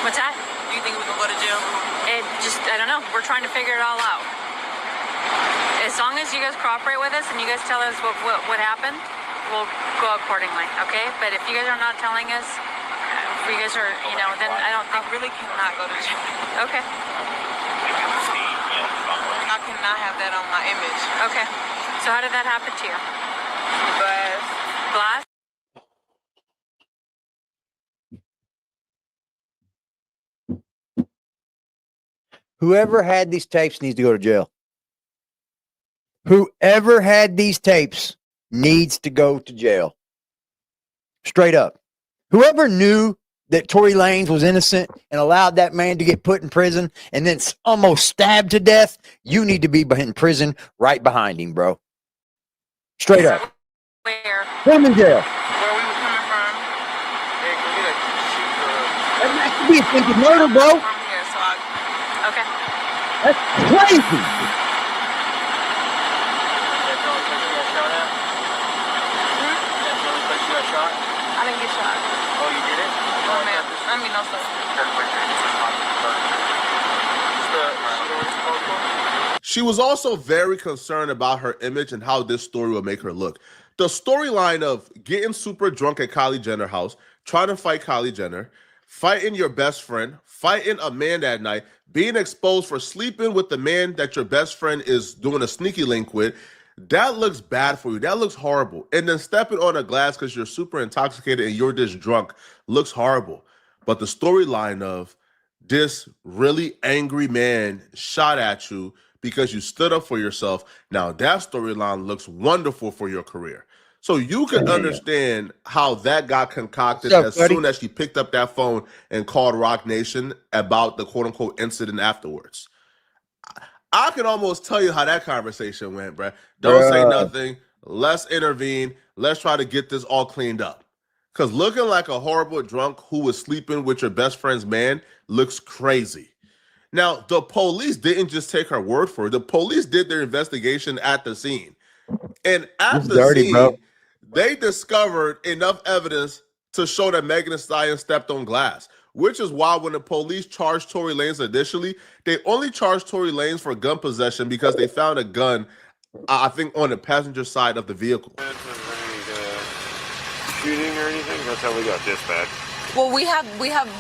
What's that? Do you think we're gonna go to jail? I don't know. We're trying to figure it all out. As long as you guys cooperate with us and you guys tell us what happened, we'll go accordingly, okay? But if you guys are not telling us, if you guys are, then I don't think... I really cannot go to jail. Okay. I cannot have that on my image. Okay. So how did that happen to you? Glass. Glass? Whoever had these tapes needs to go to jail. Whoever had these tapes needs to go to jail. Straight up. Whoever knew that Tory Lanez was innocent and allowed that man to get put in prison and then almost stabbed to death, you need to be in prison right behind him, bro. Straight up. Where? Come in jail. Where we were coming from? That could be attempted murder, bro. Okay. That's crazy. I didn't get shot. Oh, you did it? No, man. I mean, no, sir. She was also very concerned about her image and how this story would make her look. The storyline of getting super drunk at Kylie Jenner's house, trying to fight Kylie Jenner, fighting your best friend, fighting a man that night, being exposed for sleeping with the man that your best friend is doing a sneaky link with, that looks bad for you. That looks horrible. And then stepping on a glass because you're super intoxicated and you're just drunk looks horrible. But the storyline of this really angry man shot at you because you stood up for yourself, now that storyline looks wonderful for your career. So you can Damn. understand how that got concocted What's up, as buddy? soon as she picked up that phone and called Rock Nation about the quote unquote incident afterwards. I can almost tell you how that conversation went, bruh. Don't say Bruh. nothing. Let's intervene. Let's try to get this all cleaned up. Because looking like a horrible drunk who was sleeping with your best friend's man looks crazy. Now, the police didn't just take her word for it. The police did their investigation at the scene. And at It's the dirty, scene, bro. they discovered enough evidence to show that Megan Thee Stallion stepped on glass, which is why when the police charged Tory Lanez initially, they only charged Tory Lanez for gun possession because they found a gun, I think, on the passenger side of the vehicle. Shooting or anything? That's how we got dispatched. Well, we have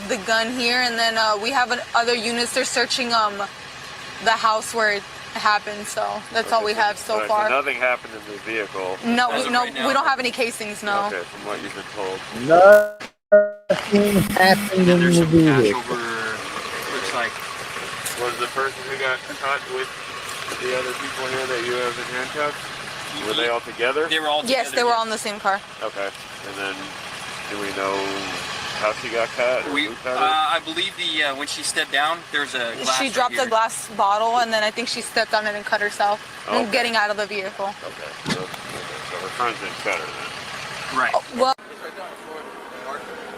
the gun here, and then we have other units. They're searching the house where it happened. So that's all we have so far. So nothing happened in the vehicle. No, we don't have any casings. No. Okay, from what you've been told. Nothing happened in the vehicle. Looks like. Was the person who got caught with the other people here that you have in handcuffs? Were they all together? They were all together. Yes, they were all in the same car. Okay. And then, do we know how she got cut? I believe when she stepped down, there's a glass. She dropped a glass bottle, and then I think she stepped on it and cut herself. And getting out of the vehicle. Okay. So her friends didn't cut her then. Right. Well.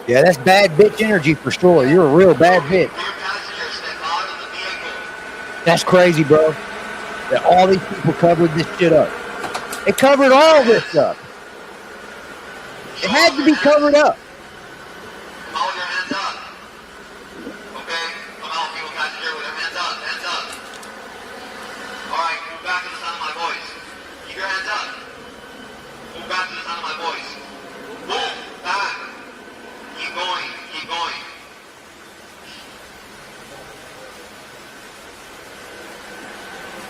Yeah, that's bad bitch energy for sure. You're a real bad bitch. That's crazy, bro. That all these people covered this shit up. It covered all this up. It had to be covered up. Hold your hands up. Okay? Come on, people got to hear with their hands up. Hands up. Alright, move back to the sound of my voice. Keep your hands up. Move back to the sound of my voice. Move back. Keep going. Keep going.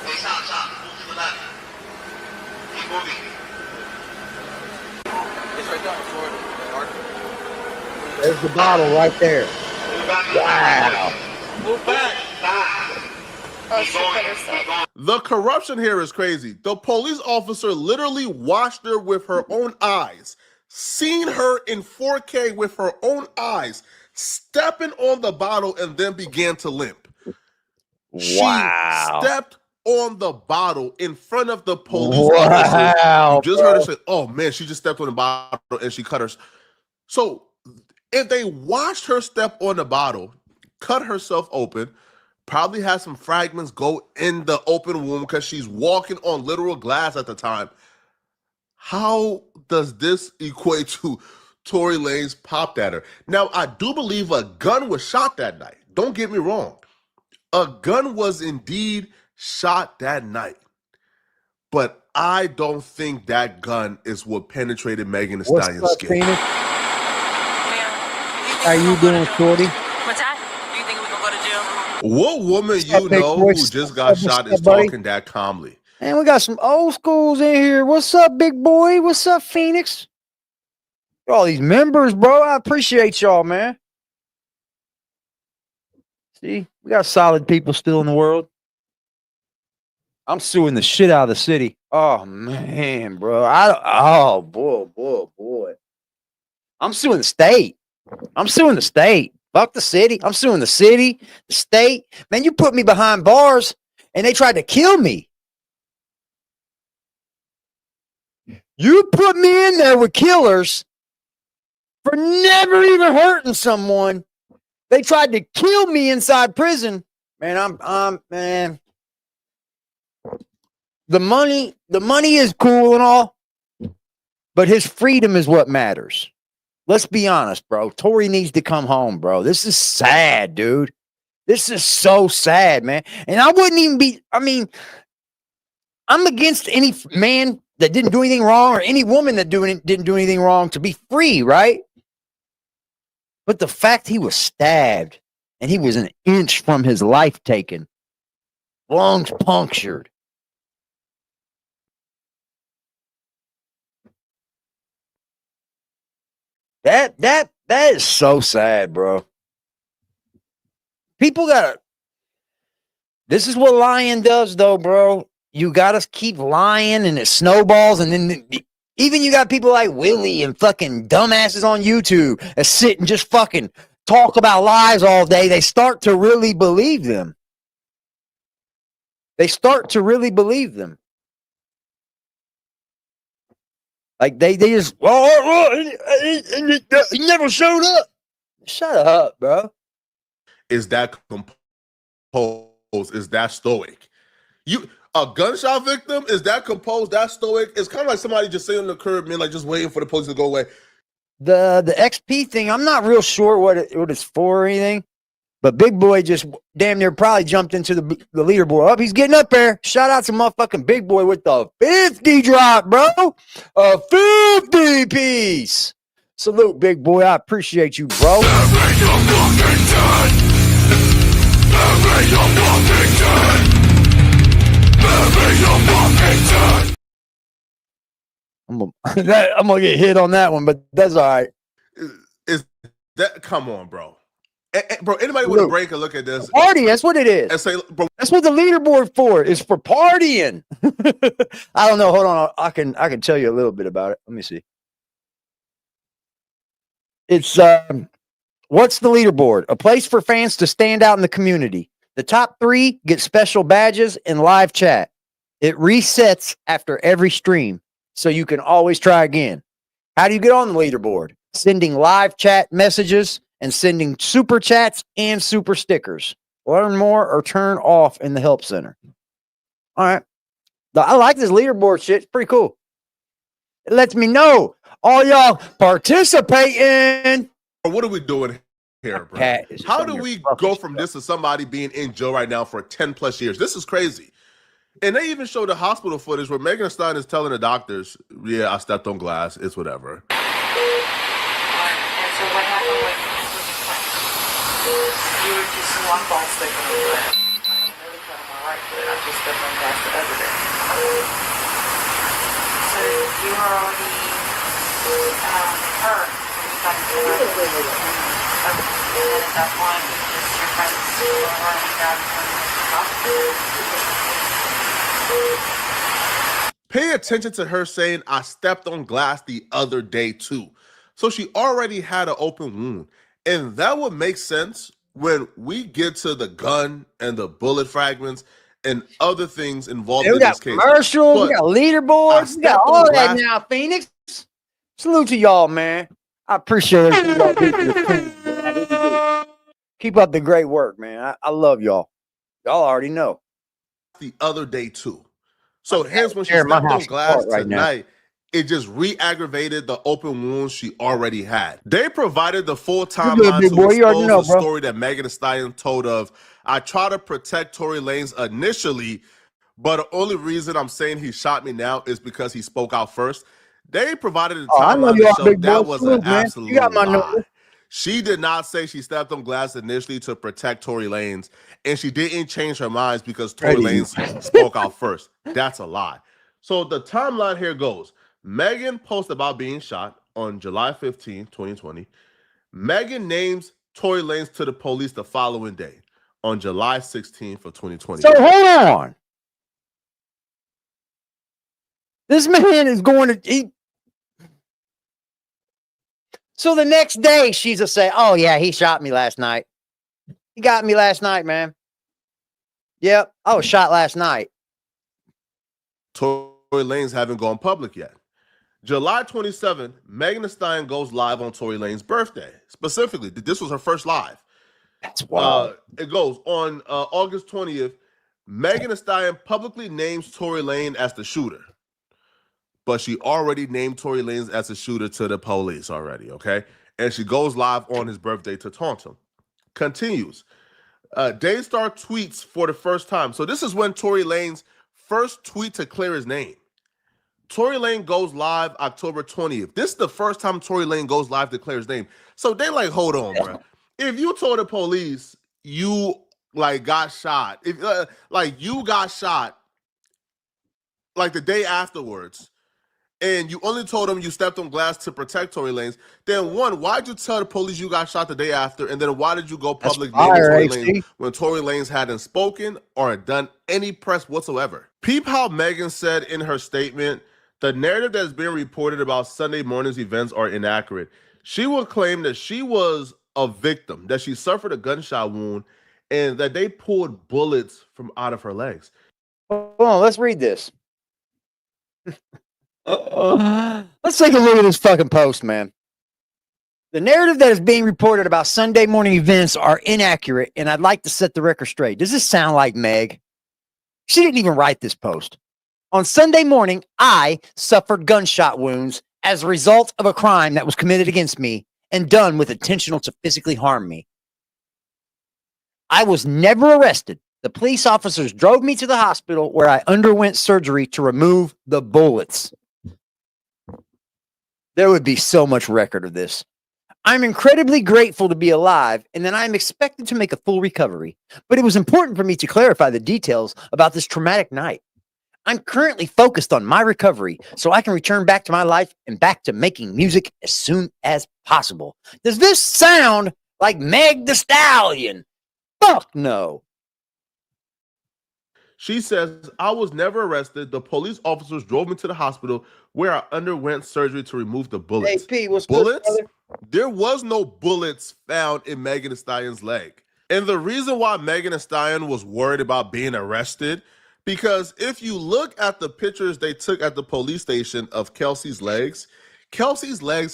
Hey, stop. Move to the left. Keep moving. It's right down Florida. There's the bottle right there. Wow. Move back. The corruption here is crazy. The police officer literally watched her with her own eyes, seen her in 4K with her own eyes, stepping on the bottle, and then began to limp. Wow. She stepped on the bottle in front of the police officer. You just heard her say, oh man, she just stepped on the bottle and she cut her. So if they watched her step on the bottle, cut herself open, probably had some fragments go in the open wound because she's walking on literal glass at the time. How does this equate to Tory Lanez popped at her? Now, I do believe a gun was shot that night. Don't get me wrong. A gun was indeed shot that night. But I don't think that gun is what penetrated Megan Thee Stallion's skin. Phoenix? How you doing, Shorty? What's that? Do you think we can go to jail? What woman you know who just got shot is talking that calmly? And we got some old schools in here. What's up, big boy? What's up, Phoenix? All these members, bro. I appreciate y'all, man. See, we got solid people still in the world. I'm suing the shit out of the city. Oh man, bro. Oh boy. I'm suing the state. Fuck the city. I'm suing the city, the state. Man, you put me behind bars and they tried to kill me. You put me in there with killers for never even hurting someone. They tried to kill me inside prison. Man, man. The money is cool and all, but his freedom is what matters. Let's be honest, bro. Tory needs to come home, bro. This is sad, dude. This is so sad, man. And I wouldn't even be, I'm against any man that didn't do anything wrong or any woman that didn't do anything wrong to be free, right? But the fact he was stabbed and he was an inch from his life taken, lungs punctured. That is so sad, bro. People gotta. This is what lying does, though, bro. You gotta keep lying, and it snowballs, and then Even you got people like Willie and fucking dumbasses on YouTube that sit and just fucking talk about lies all day. They start to really believe them. They start to really believe them. Like they just, he never showed up. Shut up, bro. Is that composed? Is that stoic? A gunshot victim, is that composed? That stoic? It's kind of like somebody just sitting on the curb, man, like just waiting for the police to go away. The XP thing, I'm not real sure what it's for or anything. But Big Boy just damn near probably jumped into the leaderboard. Up, he's getting up there. Shout out to motherfucking Big Boy with the 50 drop, bro. A 50 piece. Salute, Big Boy. I appreciate you, bro. I'm gonna get hit on that one, but that's all right. Is that, come on, bro. Bro, anybody with a brain can look at this. Party, that's what it is. And say, bro, that's what the leaderboard for. Is for partying. I don't know. Hold on. I can tell you a little bit about it. Let me see. It's what's the leaderboard? A place for fans to stand out in the community. The top 3 get special badges and live chat. It resets after every stream, so you can always try again. How do you get on the leaderboard? Sending live chat messages and sending super chats and super stickers. Learn more or turn off in the help center. All right. I like this leaderboard shit. It's pretty cool. It lets me know all y'all participating. What are we doing here, bro? How do we go from this to somebody being in jail right now for 10 plus years? This is crazy. And they even show the hospital footage where Megan Thee Stallion is telling the doctors, yeah, I stepped on glass. It's whatever. And so what happened with you were just one ball stick on the foot. I didn't really cut on my right foot. I just stepped on gas the other day. So you were already hurt when you got into the and then at that point, just your friends were running down from the hospital. Pay attention to her saying, I stepped on glass the other day too. So she already had an open wound. And that would make sense when we get to the gun and the bullet fragments and other things involved in this case. We got commercials, we got leaderboards, we got all that now, Phoenix. Salute to y'all, man. I appreciate everything y'all do for the team. Keep up the great work, man. I love y'all. Y'all already know. The other day too. So hence when she stepped on glass tonight, it just re-aggravated the open wounds she already had. They provided the full timeline to expose the story that Megan Thee Stallion told of, I try to protect Tory Lanez initially, but the only reason I'm saying he shot me now is because he spoke out first. They provided a timeline to show that was an absolute lie. She did not say she stepped on glass initially to protect Tory Lanez, and she didn't change her minds because Tory Lanez spoke out first. That's a lie. So the timeline here goes. Megan posts about being shot on July 15, 2020. Megan names Tory Lanez to the police the following day on July 16th of 2020. So hold on. This man is going to eat. So the next day, she's a say, oh, yeah, he shot me last night. He got me last night, man. Yep, I was shot last night. Tory Lanez haven't gone public yet. July 27th, Megan Thee Stallion goes live on Tory Lanez's birthday. Specifically, this was her first live. That's wild. It goes on August 20th. Megan Thee Stallion publicly names Tory Lanez as the shooter. But she already named Tory Lanez as a shooter to the police already, okay? And she goes live on his birthday to taunt him. Continues. Daystar tweets for the first time. So this is when Tory Lanez first tweet to clear his name. Tory Lanez goes live October 20th. This is the first time Tory Lanez goes live to clear his name. So they like, hold on, bro. If you told the police you like got shot, if like you got shot like the day afterwards, and you only told them you stepped on glass to protect Tory Lanez, then one, why'd you tell the police you got shot the day after? And then why did you go public naming Tory Lanez when Tory Lanez hadn't spoken or done any press whatsoever? Peep how Megan said in her statement The narrative that is being reported about Sunday morning's events are inaccurate. She will claim that she was a victim, that she suffered a gunshot wound, and that they pulled bullets from out of her legs. Hold on, let's read this. Let's take a look at this fucking post, man. The narrative that is being reported about Sunday morning events are inaccurate, and I'd like to set the record straight. Does this sound like Meg? She didn't even write this post. On Sunday morning, I suffered gunshot wounds as a result of a crime that was committed against me and done with intentional to physically harm me. I was never arrested. The police officers drove me to the hospital where I underwent surgery to remove the bullets. There would be so much record of this. I'm incredibly grateful to be alive and that I'm expected to make a full recovery, but it was important for me to clarify the details about this traumatic night. I'm currently focused on my recovery so I can return back to my life and back to making music as soon as possible. Does this sound like Meg the Stallion? Fuck no. She says, I was never arrested. The police officers drove me to the hospital where I underwent surgery to remove the bullets. Hey, P, what's bullets? Good, there was no bullets found in Megan Thee Stallion's leg. And the reason why Megan Thee Stallion was worried about being arrested, because if you look at the pictures they took at the police station of Kelsey's legs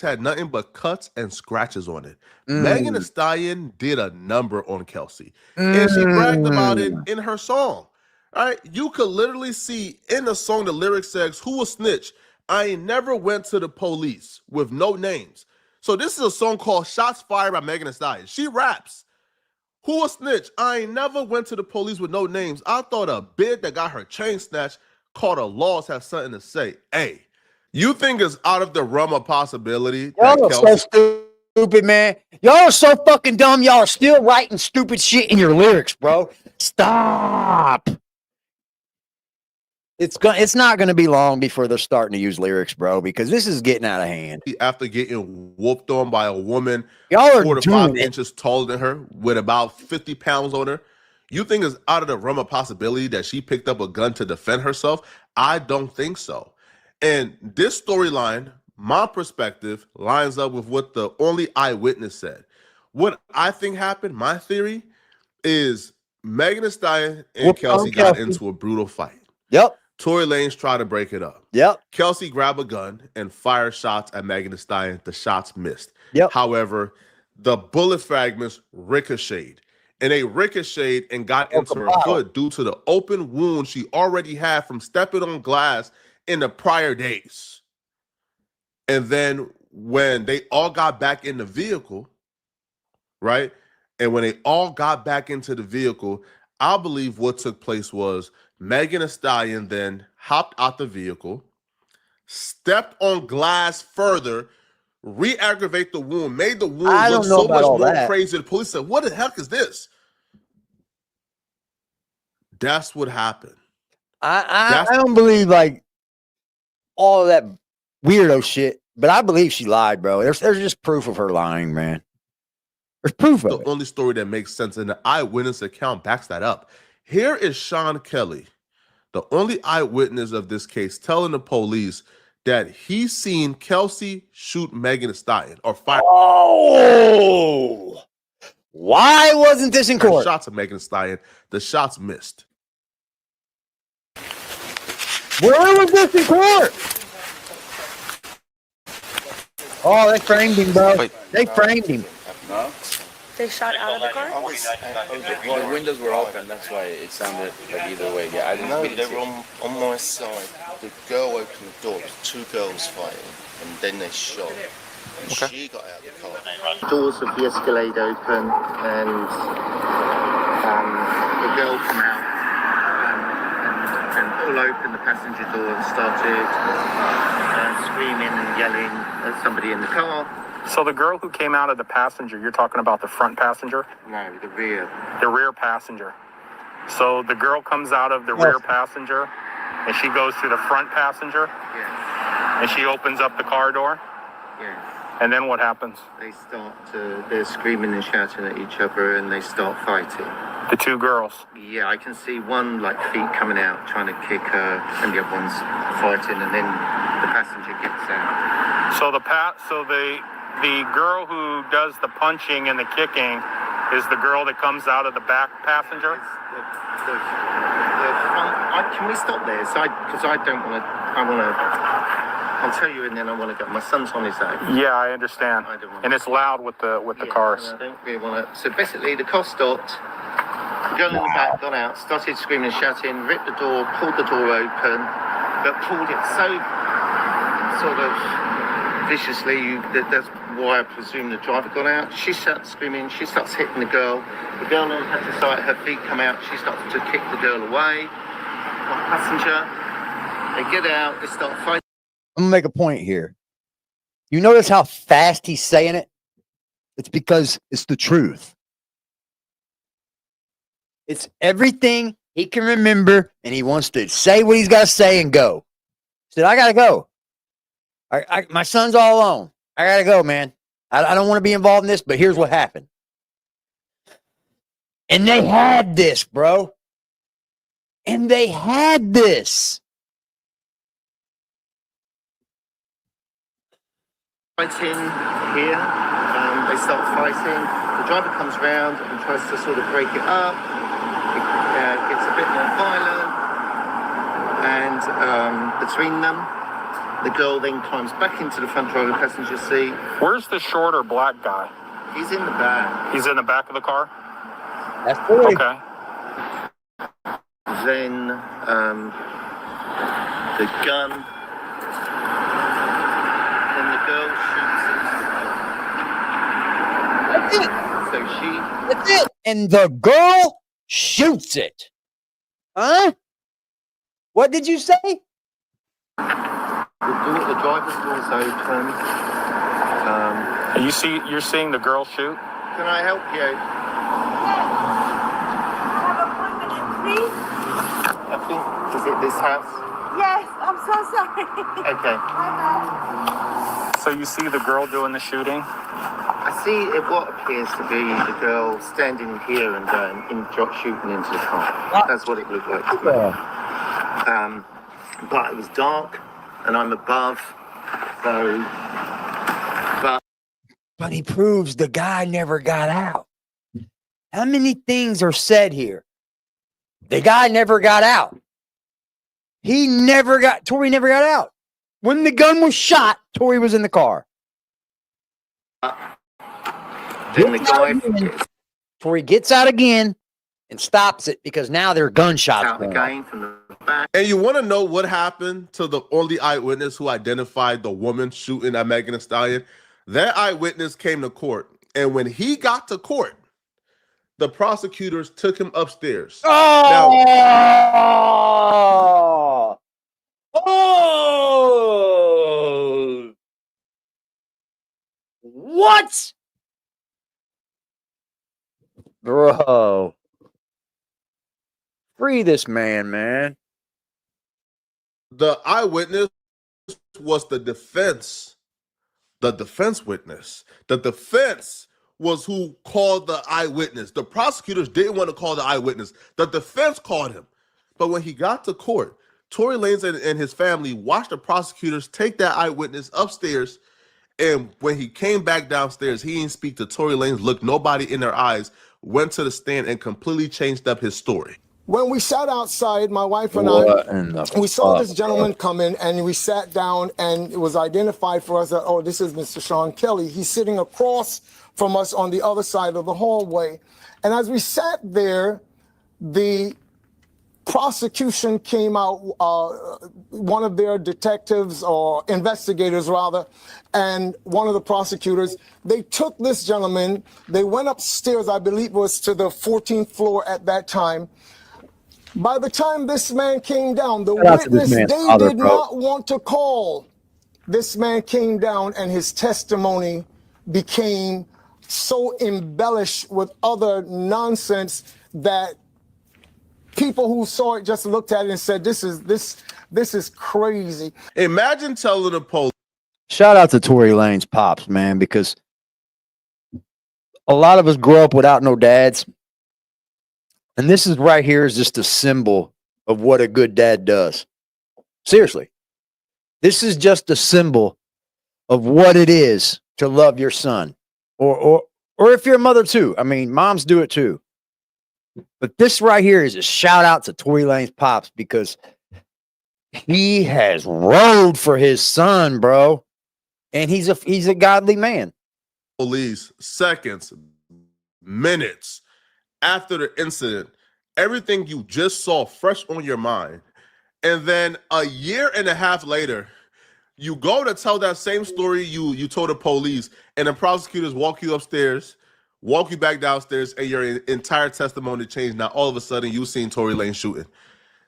had nothing but cuts and scratches on it. Megan Thee Stallion did a number on Kelsey. And she bragged about it in her song. All right, you could literally see in the song the lyrics says, "Who a snitch? I ain't never went to the police," with no names. So this is a song called "Shots Fired" by Megan Thee Stallion. She raps, "Who a snitch? I ain't never went to the police with no names. I thought a bitch that got her chain snatched caught a loss has something to say." Hey, you think it's out of the realm of possibility that Y'all are so stupid, man. Y'all are so fucking dumb. Y'all are still writing stupid shit in your lyrics, bro. Stop. It's not going to be long before they're starting to use lyrics, bro, because this is getting out of hand. After getting whooped on by a woman y'all are 4 to 5 inches taller than her with about 50 pounds on her, you think it's out of the realm of possibility that she picked up a gun to defend herself? I don't think so. And this storyline, my perspective, lines up with what the only eyewitness said. What I think happened, my theory, is Megan Thee Stallion and Kelsey got into a brutal fight. Yep. Tory Lanez tried to break it up. Yep. Kelsey grabbed a gun and fired shots at Megan Thee Stallion. The shots missed. Yep. However, the bullet fragments ricocheted. And they ricocheted and got into her foot due to the open wound she already had from stepping on glass in the prior days. And then when they all got back in the vehicle, right? And when they all got back into the vehicle, I believe what took place was Megan Thee Stallion then hopped out the vehicle, stepped on glass further, re-aggravate the wound, made the wound look so much more crazy. The police said, "What the heck is this?" That's what happened. I don't believe like all of that weirdo shit, but I believe she lied, bro. There's just proof of her lying, man. There's proof of it. The only story that makes sense, and the eyewitness account backs that up. Here is Sean Kelly, the only eyewitness of this case, telling the police that he's seen Kelsey shoot Megan Thee Stallion or fire. Oh, why wasn't this in court? Shots at Megan Thee Stallion. The shots missed. Where was this in court? Oh, they framed him, bro. They framed him. They shot out of the car? Well, the windows were open, that's why it sounded like either way. Yeah, I didn't know. They were on my side. The girl opened the door, two girls fighting, and then they shot. And she got out of the car. Doors of the Escalade open, and the girl come out and pull open the passenger door and started screaming and yelling at somebody in the car. So the girl who came out of the passenger, you're talking about the front passenger? No, the rear. The rear passenger. So the girl comes out of the rear passenger, and she goes to the front passenger? Yes. And she opens up the car door? Yes. And then what happens? They're screaming and shouting at each other, and they start fighting. The two girls? Yeah, I can see one, like, feet coming out, trying to kick her, and the other one's fighting, and then the passenger gets out. So the girl who does the punching and the kicking is the girl that comes out of the back passenger? Can we stop there? Because I don't want to. I'll tell you, and then I want to go. My son's on his own. Yeah, I understand. And it's loud with the cars. I don't really want to. So basically, the car stopped. The girl in the back got out, started screaming and shouting, ripped the door, pulled the door open, but pulled it so sort of viciously. That's why I presume the driver got out. She starts screaming. She starts hitting the girl. The girl then had to sight her feet come out. She starts to kick the girl away. Passenger. They get out. They start fighting. I'm gonna make a point here. You notice how fast he's saying it? It's because it's the truth. It's everything he can remember, and he wants to say what he's got to say and go. He said, I gotta go. My son's all alone. I gotta go, man. I don't want to be involved in this, but here's what happened. And they had this, bro. And they had this. Fighting here, they start fighting. The driver comes round and tries to sort of break it up. It gets a bit more violent, and between them, the girl then climbs back into the front driver passenger seat. Where's the shorter black guy? He's in the back. He's in the back of the car? That's cool. Okay. Then the gun. Girl shoots it. That's it. So That's it. And the girl shoots it. Huh? What did you say? The driver's door's open. You're seeing the girl shoot? Can I help you? I think, is it this house? Yes, I'm so sorry. Okay. So you see the girl doing the shooting? I see what appears to be the girl standing here and shooting into the car. That's what it looked like to me. But it was dark, and I'm above, so. But he proves the guy never got out. How many things are said here? The guy never got out. Tory never got out. When the gun was shot, Tory was in the car. Then the guy Tory gets out again and stops it because now there are gunshots out again from the back. And you want to know what happened to the only eyewitness who identified the woman shooting at Megan Thee Stallion? That eyewitness came to court, and when he got to court, the prosecutors took him upstairs. What? Bro. Free this man. The eyewitness was the defense witness. The defense was who called the eyewitness. The prosecutors didn't want to call the eyewitness. The defense called him. But when he got to court, Tory Lanez and his family watched the prosecutors take that eyewitness upstairs. And when he came back downstairs, he didn't speak to Tory Lanez, looked nobody in their eyes, went to the stand and completely changed up his story. When we sat outside, my wife and we saw this gentleman come in, and we sat down, and it was identified for us that, oh, this is Mr. Sean Kelly. He's sitting across from us on the other side of the hallway. And as we sat there, the prosecution came out, one of their detectives or investigators rather, and one of the prosecutors, they took this gentleman, they went upstairs, I believe it was to the 14th floor at that time. By the time this man came down, the witness they did not want to call. This man came down and his testimony became so embellished with other nonsense that people who saw it just looked at it and said, this is crazy. Imagine telling the police. Shout out to Tory Lanez pops, man, because a lot of us grow up without no dads. And this is right here is just a symbol of what a good dad does. Seriously. This is just a symbol of what it is to love your son, or if you're a mother too. I mean, moms do it too. But this right here is a shout out to Tory Lanez pops, because he has rode for his son, bro, and he's a godly man. Police seconds, minutes after the incident, everything you just saw fresh on your mind, and then a year and a half later, you go to tell that same story you told the police, and the prosecutors walk you upstairs, walk you back downstairs, and your entire testimony changed. Now all of a sudden you seen Tory Lanez shooting.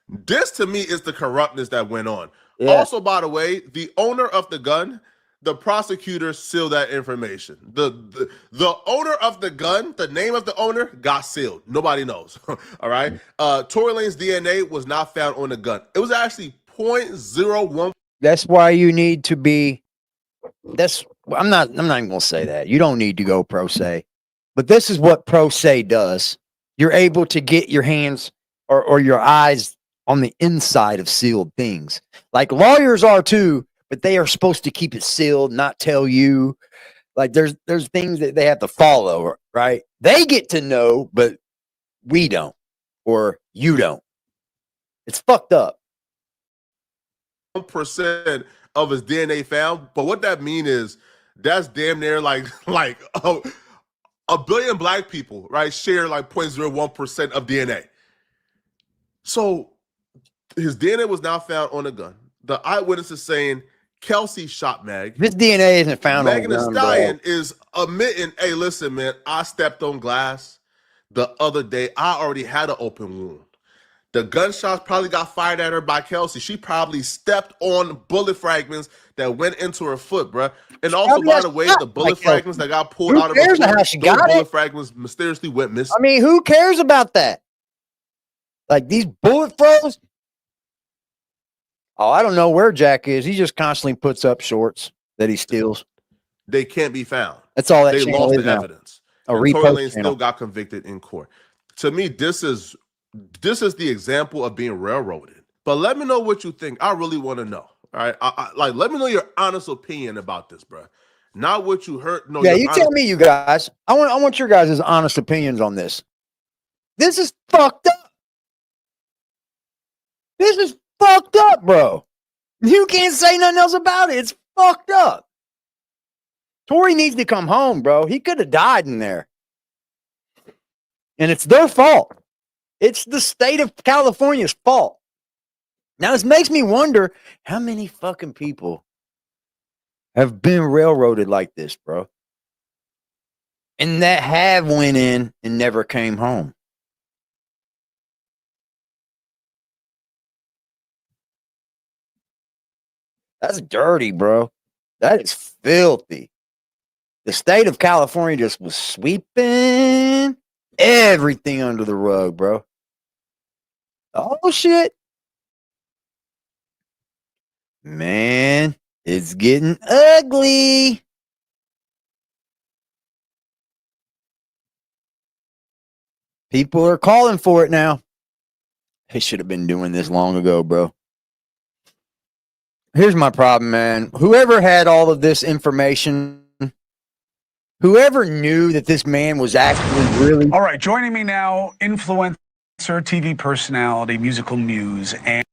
This to me is the corruptness that went on. Yeah. Also, by the way, the owner of the gun, the prosecutor sealed that information. The owner of the gun, the name of the owner, got sealed. Nobody knows. All right. Tory Lanez DNA was not found on the gun. It was actually 0.01. That's why you need to be. I'm not even gonna say that. You don't need to go pro se, but this is what pro se does. You're able to get your hands or your eyes on the inside of sealed things, like lawyers are too. But they are supposed to keep it sealed, not tell you. Like there's things that they have to follow, right? They get to know, but we don't, or you don't. It's fucked up. 1% of his DNA found, but what that means is that's damn near like a billion black people, right, share like 0.01% of DNA. So his DNA was now found on a gun. The eyewitness is saying Kelsey shot Meg. This DNA isn't found on Megan Thee Stallion is admitting, hey, listen, man, I stepped on glass the other day. I already had an open wound. The gunshots probably got fired at her by Kelsey. She probably stepped on bullet fragments that went into her foot, bro. And also, by the way, the bullet fragments that got pulled out of her foot, those bullet fragments mysteriously went missing. I mean, who cares about that? Like these bullet froze. Oh, I don't know where Jack is. He just constantly puts up shorts that he steals. They can't be found. That's all that they channel lost is the now. evidence. Tory Lanez still got convicted in court. To me, this is the example of being railroaded. But let me know what you think. I really want to know. All right, let me know your honest opinion about this, bro. Not what you heard. No, yeah, you tell me, you guys. I want your guys' honest opinions on this. This is fucked up. This is fucked up, bro. You can't say nothing else about it. It's fucked up. Tory needs to come home, bro. He could have died in there. And it's their fault. It's the state of California's fault. Now, this makes me wonder how many fucking people have been railroaded like this, bro. And that have went in and never came home. That's dirty, bro. That is filthy. The state of California just was sweeping everything under the rug, bro. Oh, shit. Man, it's getting ugly. People are calling for it now. They should have been doing this long ago, bro. Here's my problem, man. Whoever had all of this information, whoever knew that this man was actually really... All right, joining me now, influencer, TV personality, musical muse, and...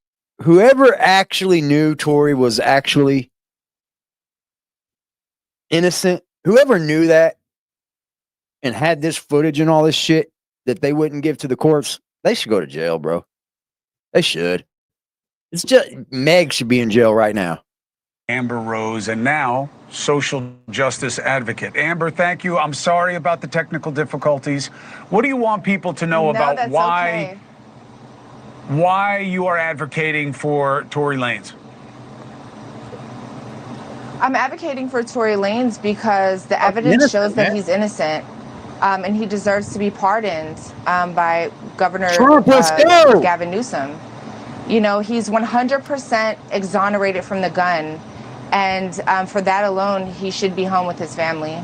Whoever actually knew Tory was actually innocent, whoever knew that and had this footage and all this shit that they wouldn't give to the courts, they should go to jail, bro. They should. It's just Meg should be in jail right now. Amber Rose, and now social justice advocate. Amber, thank you. I'm sorry about the technical difficulties. What do you want people to know about why you are advocating for Tory Lanez? I'm advocating for Tory Lanez because the evidence shows that he's innocent, and he deserves to be pardoned by Governor Gavin Newsom. You know, he's 100% exonerated from the gun, and for that alone, he should be home with his family.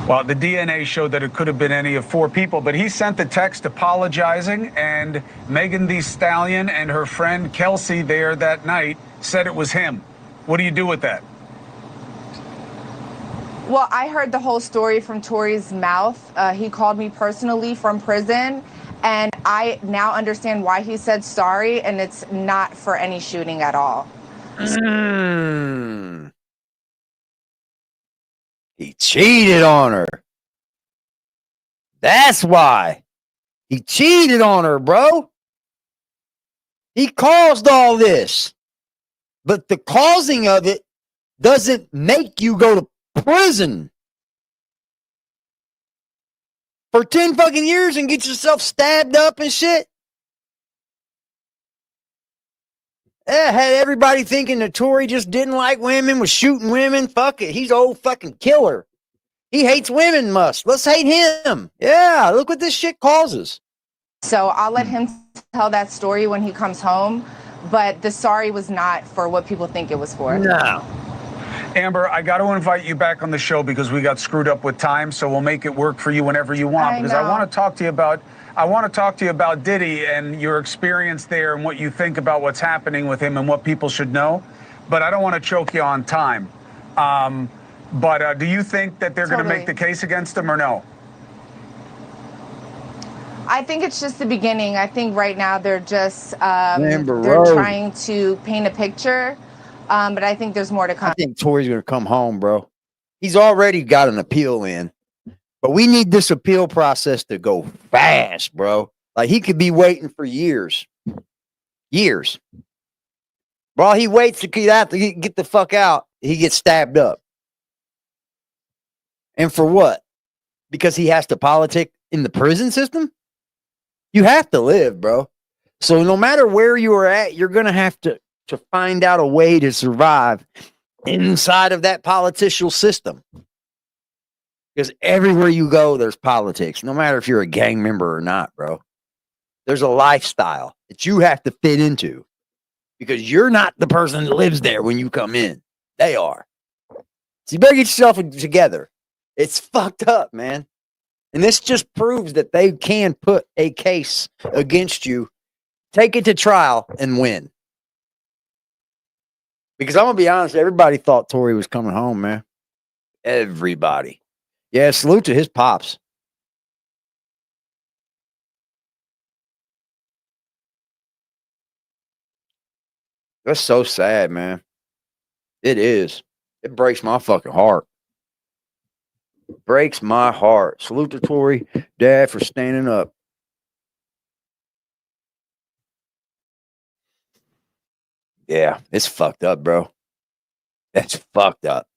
Well, the DNA showed that it could have been any of 4 people, but he sent the text apologizing, and Megan Thee Stallion and her friend Kelsey there that night said it was him. What do you do with that? Well, I heard the whole story from Tory's mouth. He called me personally from prison, and I now understand why he said sorry, and it's not for any shooting at all. He cheated on her. That's why. He cheated on her, bro. He caused all this. But the causing of it doesn't make you go to prison for 10 fucking years and get yourself stabbed up and shit. Had everybody thinking that Tory just didn't like women, was shooting women. Fuck it. He's an old fucking killer. He hates women, Let's hate him. Yeah, look what this shit causes. So I'll let him tell that story when he comes home. But the sorry was not for what people think it was for. No. Amber, I got to invite you back on the show because we got screwed up with time, so we'll make it work for you whenever you want. I want to talk to you about Diddy and your experience there and what you think about what's happening with him and what people should know. But I don't want to choke you on time. But do you think that they're going to make the case against him or no? I think it's just the beginning. I think right now they're just they're trying to paint a picture. But I think there's more to come. I think Tory's going to come home, bro. He's already got an appeal in. But we need this appeal process to go fast, bro. Like, he could be waiting for years. Years. While he waits to get the fuck out, he gets stabbed up. And for what? Because he has to politic in the prison system? You have to live, bro. So no matter where you are at, you're going to have to find out a way to survive inside of that political system. Because everywhere you go, there's politics. No matter if you're a gang member or not, bro. There's a lifestyle that you have to fit into. Because you're not the person that lives there when you come in. They are. So you better get yourself together. It's fucked up, man. And this just proves that they can put a case against you, take it to trial, and win. Because I'm going to be honest, everybody thought Tory was coming home, man. Everybody. Yeah, salute to his pops. That's so sad, man. It is. It breaks my fucking heart. Breaks my heart. Salute to Tory, Dad, for standing up. Yeah, it's fucked up, bro. That's fucked up.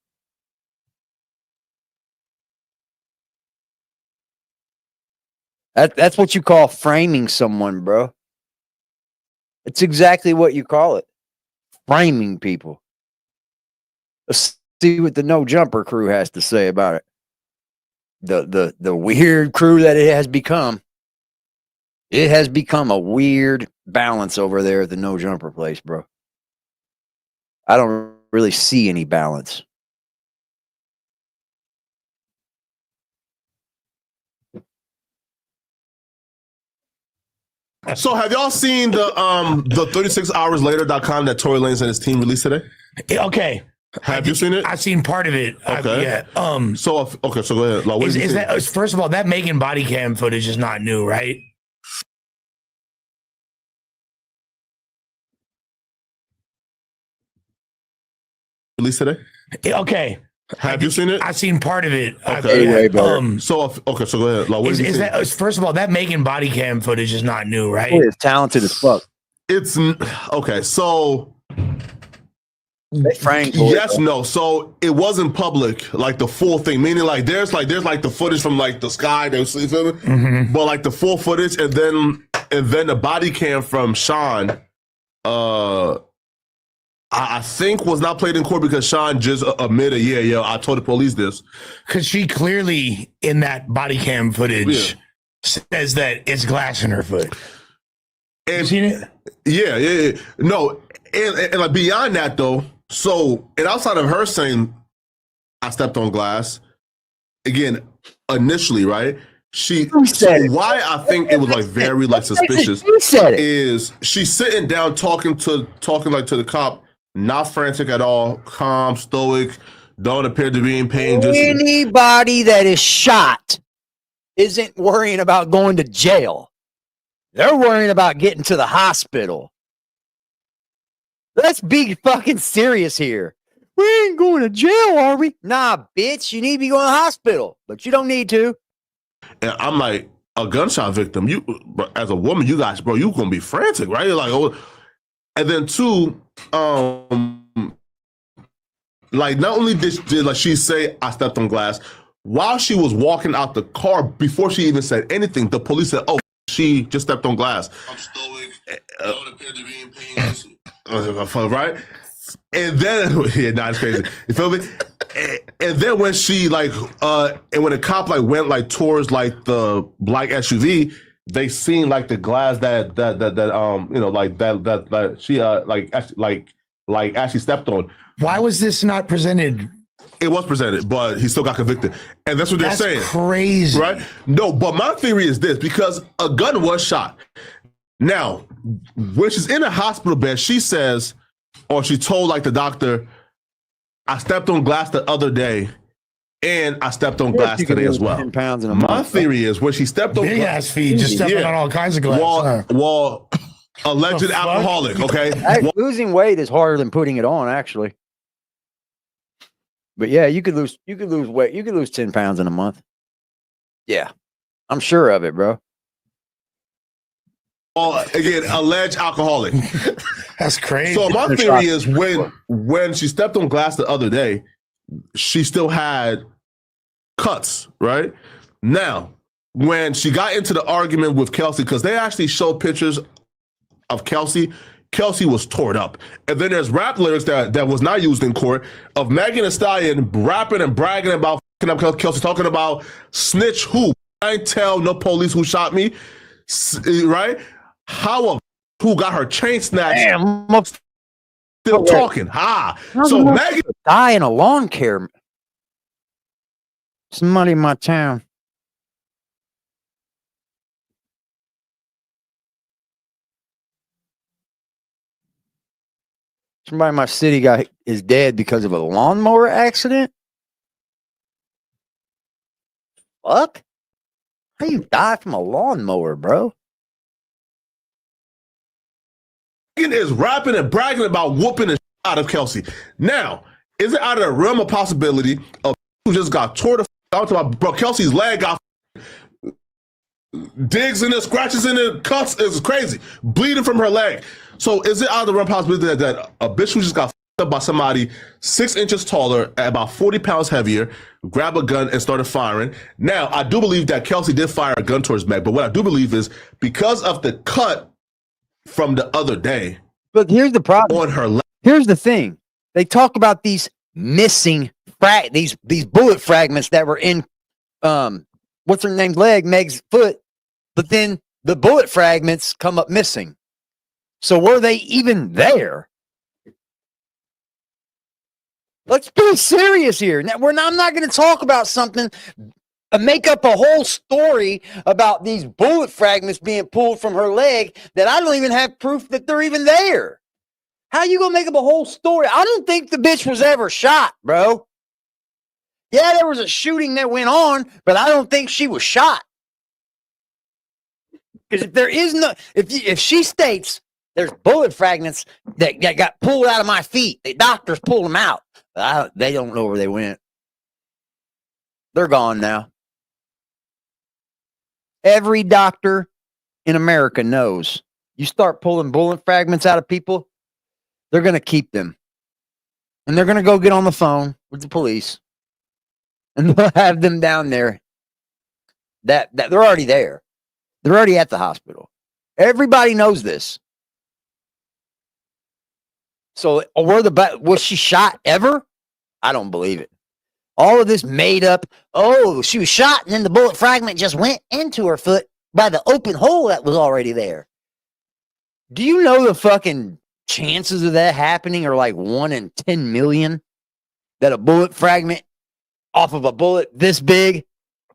That's what you call framing someone, bro. It's exactly what you call it. Framing people. Let's see what the No Jumper crew has to say about it. The weird crew that it has become. It has become a weird balance over there at the No Jumper place, bro. I don't really see any balance. So have y'all seen the 36hourslater.com that Tory Lanez and his team released today? Okay. Have you seen it? I've seen part of it. Okay. Yeah. So go ahead. Like, is that, first of all, that Megan body cam footage is not new, right? Released today? Okay. Have you seen it? I've seen part of it. Okay. Yeah. So go ahead. Like, is that, first of all, that Megan body cam footage is not new, right? It's talented as fuck. It's okay. So Frank, yes, no. So it wasn't public, like the full thing. Meaning, like there's the footage from like the sky. They was, you feel me? Mm-hmm. But like the full footage, and then the body cam from Sean, I think was not played in court because Sean just admitted, yeah, I told the police this. Because she clearly in that body cam footage says that it's glass in her foot. And, you seen it? Yeah. No, and like beyond that though. So, and outside of her saying I stepped on glass, again, initially, right? Why I think it was like very like suspicious is she's sitting down talking like to the cop, not frantic at all, calm, stoic, don't appear to be in pain. Anybody that is shot isn't worrying about going to jail. They're worrying about getting to the hospital. Let's be fucking serious here. We ain't going to jail, are we? Nah, bitch, you need to be going to the hospital, but you don't need to. And I'm like, a gunshot victim, you as a woman, you guys, bro, you gonna be frantic, right? You're like, oh, and then two, like not only did like she say I stepped on glass, while she was walking out the car, before she even said anything, the police said, "Oh, she just stepped on glass." I'm stoic. Don't appear to be in pain. Right? And then it's crazy. You feel me? And then when she like and when the cop like went like towards like the black SUV, they seen like the glass that like that she actually stepped on. Why was this not presented? It was presented, but he still got convicted. And that's what they're saying. Crazy. Right? No, but my theory is this, because a gun was shot. Now, when she's in a hospital bed, she says, or she told like the doctor, I stepped on glass the other day, and I stepped on glass today as well. 10 pounds in a My month. theory is when she stepped on big ass feet, just stepping on all kinds of glass. Well, alleged alcoholic, okay? Losing weight is harder than putting it on, actually. But yeah, you could lose weight. You could lose 10 pounds in a month. Yeah. I'm sure of it, bro. Again, alleged alcoholic. That's crazy. So my theory is when she stepped on glass the other day, she still had cuts, right? Now, when she got into the argument with Kelsey, because they actually showed pictures of Kelsey was torn up. And then there's rap lyrics that was not used in court of Megan Thee Stallion rapping and bragging about Kelsey, talking about snitch who? I ain't tell no police who shot me, right? How who got her chain snatched? Damn, still talking. So Megan die in a lawn care. Somebody in my town. Somebody in my city is dead because of a lawnmower accident. Fuck? How you die from a lawnmower, bro? Is rapping and bragging about whooping the shit out of Kelsey. Now, is it out of the realm of possibility of who just got tore the out to my bro? Kelsey's leg got digs in it, scratches in it, cuts. It's crazy, bleeding from her leg. So, is it out of the realm of possibility that a bitch who just got up by somebody 6 inches taller, about 40 pounds heavier, grab a gun and started firing? Now, I do believe that Kelsey did fire a gun towards Meg, but what I do believe is because of the cut from the other day. But here's the problem. On her leg. Here's the thing. They talk about these missing these bullet fragments that were in what's her name's leg, Meg's foot, but then the bullet fragments come up missing. So were they even there? Let's be serious here. Now, I'm not going to talk about something, make up a whole story about these bullet fragments being pulled from her leg that I don't even have proof that they're even there. How you going to make up a whole story? I don't think the bitch was ever shot, bro. Yeah, there was a shooting that went on, but I don't think she was shot. Because if there is no, if she states there's bullet fragments that got pulled out of my feet, the doctors pulled them out. They don't know where they went. They're gone now. Every doctor in America knows you start pulling bullet fragments out of people, they're going to keep them. And they're going to go get on the phone with the police. And they'll have them down there. That they're already there. They're already at the hospital. Everybody knows this. So, was she shot ever? I don't believe it. All of this made up, she was shot and then the bullet fragment just went into her foot by the open hole that was already there. Do you know the fucking chances of that happening are like 1 in 10 million? That a bullet fragment off of a bullet this big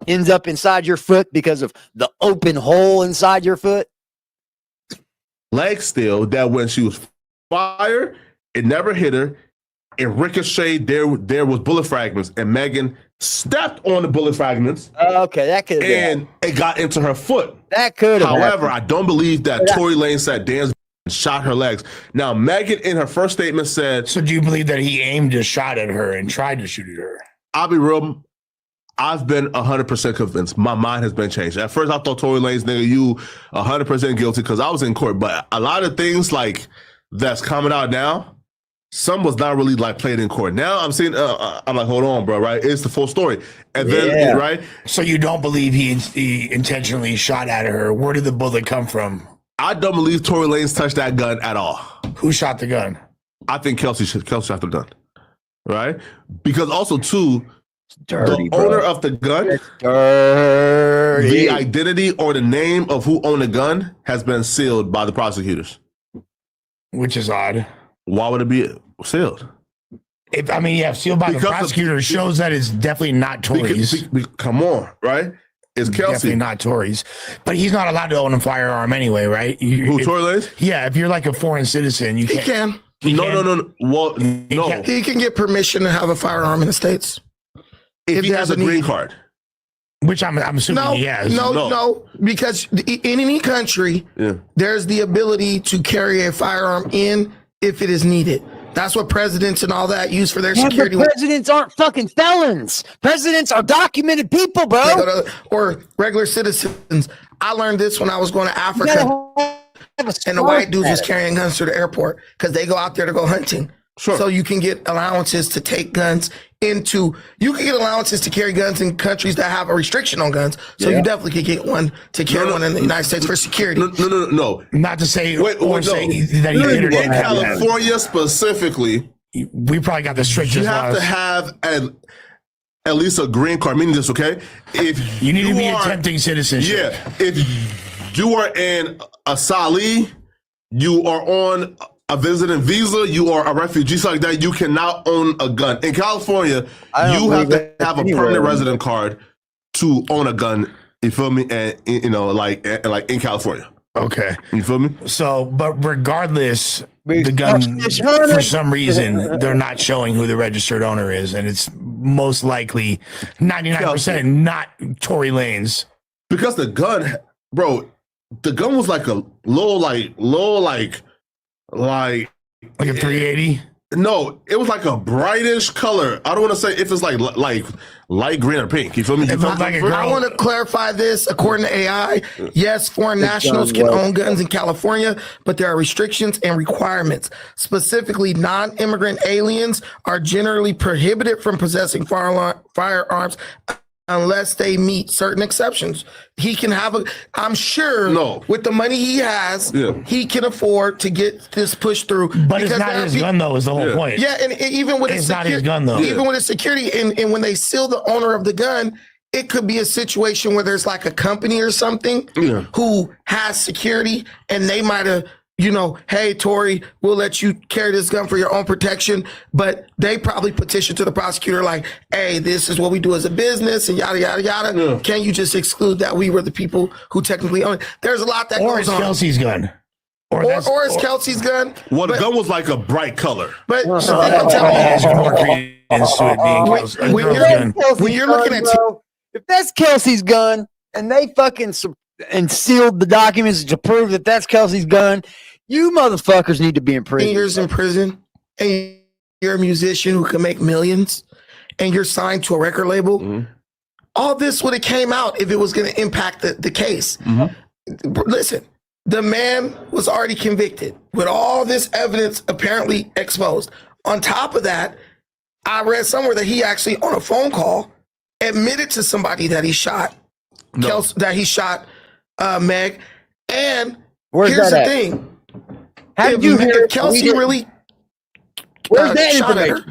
ends up inside your foot because of the open hole inside your foot? Leg still that when she was fired, it never hit her. It ricocheted. There was bullet fragments, and Megan stepped on the bullet fragments. Okay, that could have and it got into her foot. That could have. However, I don't believe that Tory Lanez said Dan's shot her legs. Now, Megan in her first statement said, "So do you believe that he aimed a shot at her and tried to shoot at her?" I'll be real. I've been 100% convinced. My mind has been changed. At first, I thought Tory Lanez, nigga, you 100% guilty because I was in court. But a lot of things like that's coming out now, some was not really like played in court. Now I'm seeing, I'm like, hold on, bro, right? It's the full story. And then, right? So you don't believe he intentionally shot at her? Where did the bullet come from? I don't believe Tory Lanez touched that gun at all. Who shot the gun? I think Kelsey shot the gun, right? Because also, too, dirty, the owner of the gun, the identity or the name of who owned the gun has been sealed by the prosecutors. Which is odd. Why would it be sealed? Sealed by the prosecutor shows that it's definitely not Tory's. Come on, right? It's Kelsey. Definitely not Tory's. But he's not allowed to own a firearm anyway, right? Who, Tory Lanez? Yeah, if you're like a foreign citizen, you can't. No. Well, no. He can get permission to have a firearm in the States. If he has a green card. Which I'm assuming he has. No, because in any country, there's the ability to carry a firearm in if it is needed. That's what presidents and all that use for their security. But presidents aren't fucking felons. Presidents are documented people, bro. Or regular citizens. I learned this when I was going to Africa. And the white dudes was carrying guns to the airport because they go out there to go hunting. Sure. So you can get allowances to take guns you can get allowances to carry guns in countries that have a restriction on guns. So you definitely could get one to carry one in the United States for security. No. Not to say, say that in California specifically, we probably got the strictest You have laws. to have at least a green card. Meaning this, okay? If you need to be attempting citizenship. Yeah. If you are in a Sali, you are on a visiting visa, you are a refugee, something like that, you cannot own a gun. In California, you have to have a permanent resident card to own a gun. You feel me? And like in California. Okay. You feel me? So, but regardless, the gun, for some reason, they're not showing who the registered owner is, and it's most likely 99% not Tory Lanez. Because the gun, bro, the gun was like a low, like a 380. No, it was like a brightish color. I don't want to say if it's like light green or pink. You feel me? I want to clarify this. According to AI, yes, foreign nationals can own guns in California, but there are restrictions and requirements. Specifically, non-immigrant aliens are generally prohibited from possessing firearms unless they meet certain exceptions. He can have I'm sure with the money he has, he can afford to get this pushed through. But it's not his gun, though, is the whole point. Yeah, and even with it's not his gun, though. Even with his security, and when they seal the owner of the gun, it could be a situation where there's like a company or something who has security, and they might have, hey, Tory, we'll let you carry this gun for your own protection. But they probably petitioned to the prosecutor like, hey, this is what we do as a business and yada, yada, yada. Yeah. Can you just exclude that we were the people who technically own it? There's a lot that goes on. Or it's Kelsey's gun. Or it's Kelsey's gun. Well, the gun was like a bright color. But when you're looking at... If that's Kelsey's gun and they fucking... and sealed the documents to prove that that's Kelsey's gun, you motherfuckers need to be in prison. Years in prison, and you're a musician who can make millions, and you're signed to a record label. All this would have came out if it was going to impact the case. Listen, the man was already convicted with all this evidence apparently exposed. On top of that, I read somewhere that he actually on a phone call admitted to somebody that he shot. That he shot Meg. And here's the thing. If Kelsey really shot at her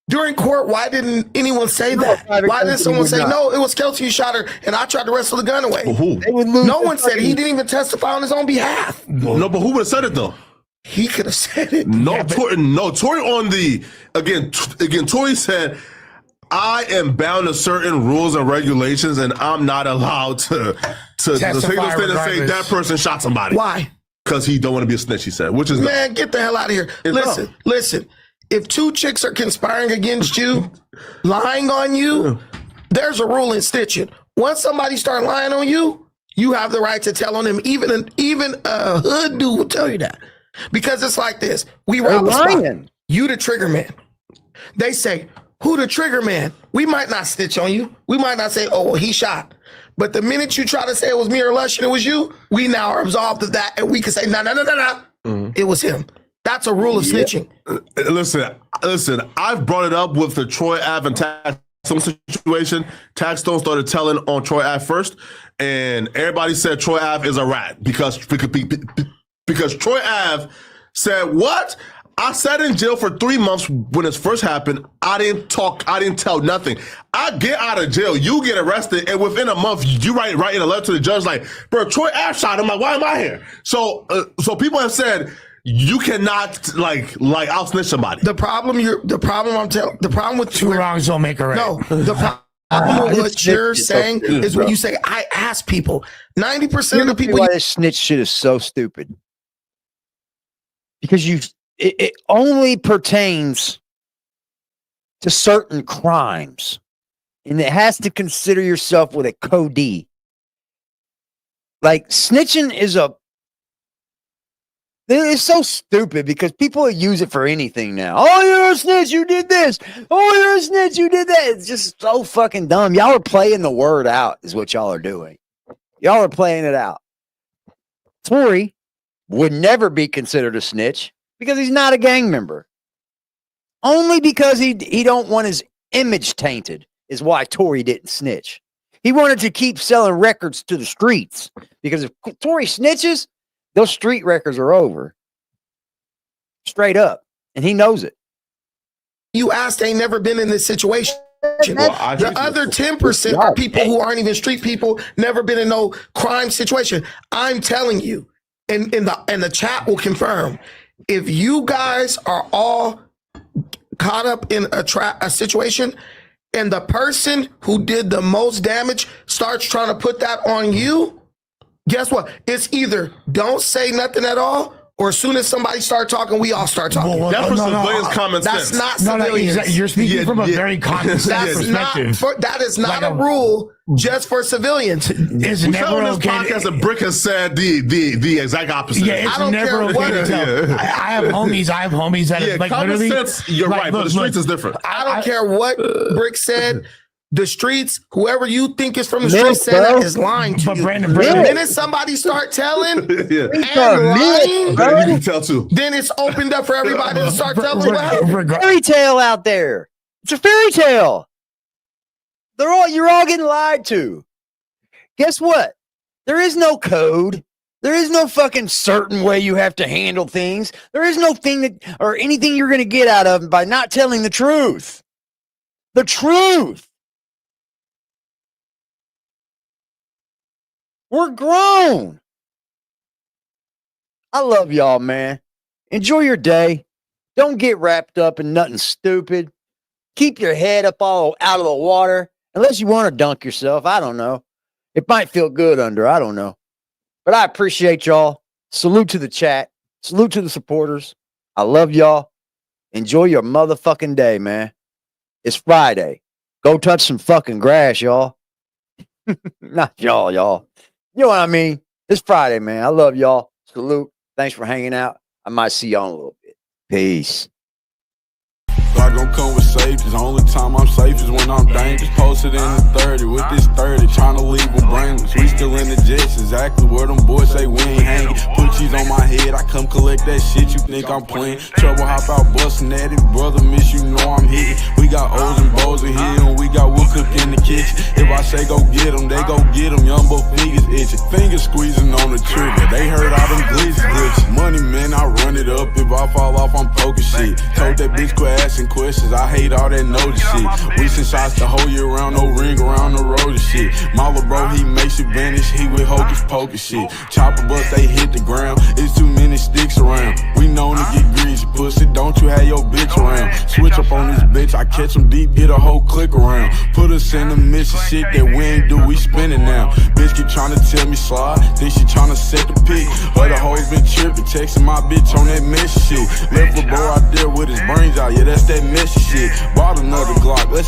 during court, why didn't anyone say that? Why didn't someone say, no, it was Kelsey who shot her and I tried to wrestle the gun away? No one said it. He didn't even testify on his own behalf. No, but who would have said it though? He could have said it. Tory on the again. Tory said, I am bound to certain rules and regulations, and I'm not allowed to take a stand and say that person shot somebody. Why? Because he don't want to be a snitch, he said, which is man, get the hell out of here. Listen. If two chicks are conspiring against you, lying on you, there's a rule in snitching. Once somebody start lying on you, you have the right to tell on them. Even a hood dude will tell you that. Because it's like this. We rob a spot. You the trigger man. They say, who the trigger man? We might not snitch on you. We might not say, oh, well, he shot. But the minute you try to say it was me or Lush and it was you, we now are absolved of that. And we can say, no. It was him. That's a rule of snitching. Listen, I've brought it up with the Troy Ave and Taxstone situation. Taxstone started telling on Troy Ave first, and everybody said Troy Ave is a rat because Troy Ave said, what? I sat in jail for 3 months when it first happened. I didn't talk. I didn't tell nothing. I get out of jail. You get arrested. And within a month, you write in a letter to the judge like, bro, Troy Ave shot him. I'm like, why am I here? So people have said, you cannot like out snitch somebody. The problem with two wrongs don't make a right. No, the problem with what you're saying is when you say I ask people. 90% of the people. Why this snitch shit is so stupid? Because it only pertains to certain crimes, and it has to consider yourself with a code. Like snitching it's so stupid because people use it for anything now. Oh, you're a snitch, you did this. Oh, you're a snitch, you did that. It's just so fucking dumb. Y'all are playing the word out is what y'all are doing. Y'all are playing it out. Tory would never be considered a snitch because he's not a gang member. Only because he don't want his image tainted is why Tory didn't snitch. He wanted to keep selling records to the streets because if Tory snitches, those street records are over. Straight up. And he knows it. You asked, ain't never been in this situation. The other 10% are people who aren't even street people, never been in no crime situation. I'm telling you, and the chat will confirm, if you guys are all caught up in a situation and the person who did the most damage starts trying to put that on you, guess what? It's either don't say nothing at all, or as soon as somebody start talking, we all start talking. That's for civilians' common sense. That's not civilians. You're speaking from a very common sense perspective. That is not a rule just for civilians. It's never okay. Podcast, a brick has said the exact opposite. Yeah, it's never okay to tell. I have homies that like common literally. Sense, you're right, but the streets is different. I don't care what Brick said. The streets, whoever you think is from the streets saying that is lying to you. Brandon, the minute somebody start telling and lying, you can tell too. Then it's opened up for everybody to start telling what happened. Fairy tale out there. It's a fairy tale. You're all getting lied to. Guess what? There is no code. There is no fucking certain way you have to handle things. There is no thing or anything you're going to get out of by not telling the truth. The truth. We're grown. I love y'all, man. Enjoy your day. Don't get wrapped up in nothing stupid. Keep your head up all out of the water. Unless you want to dunk yourself. I don't know. It might feel good under. I don't know. But I appreciate y'all. Salute to the chat. Salute to the supporters. I love y'all. Enjoy your motherfucking day, man. It's Friday. Go touch some fucking grass, y'all. Not y'all. You know what I mean? It's Friday, man. I love y'all. Salute. Thanks for hanging out. I might see y'all in a little bit. Peace. God gon' come with safety. The only time I'm safe is when I'm dangerous. Posted in the 30 with this 30, trying to leave with brainless. We still in the jets, exactly where them boys say we ain't hanging. Put cheese on my head, I come collect that shit. You think I'm playing? Trouble hop out busting at it, brother. Miss you know I'm hitting. We got O's and Bo's in here, and we got wood cook in the kitchen. If I say go get them, they go get them. Young boy fingers itching, fingers squeezing on the trigger. They heard all them glitches. Money man, I run it up. If I fall off, I'm poking shit. Told that bitch quit asking questions. I hate all that notice shit. We send shots the whole year round, no ring around the road and shit. Mama bro, he makes it vanish. He with hocus pocus shit. Chopper bust, they hit the ground. It's too many sticks around. We known to get greasy, pussy. Don't you have your bitch around? Switch up on this bitch. I catch catch them deep, get a whole click around. Put us in the midst of shit that we ain't do, we spinning now. Bitch keep tryna tell me slide, think she tryna set the pick. Other hoes been tripping, texting my bitch on that messy shit. Left a bro out there with his brains out, yeah, that's that messy shit. Bought another Glock, let's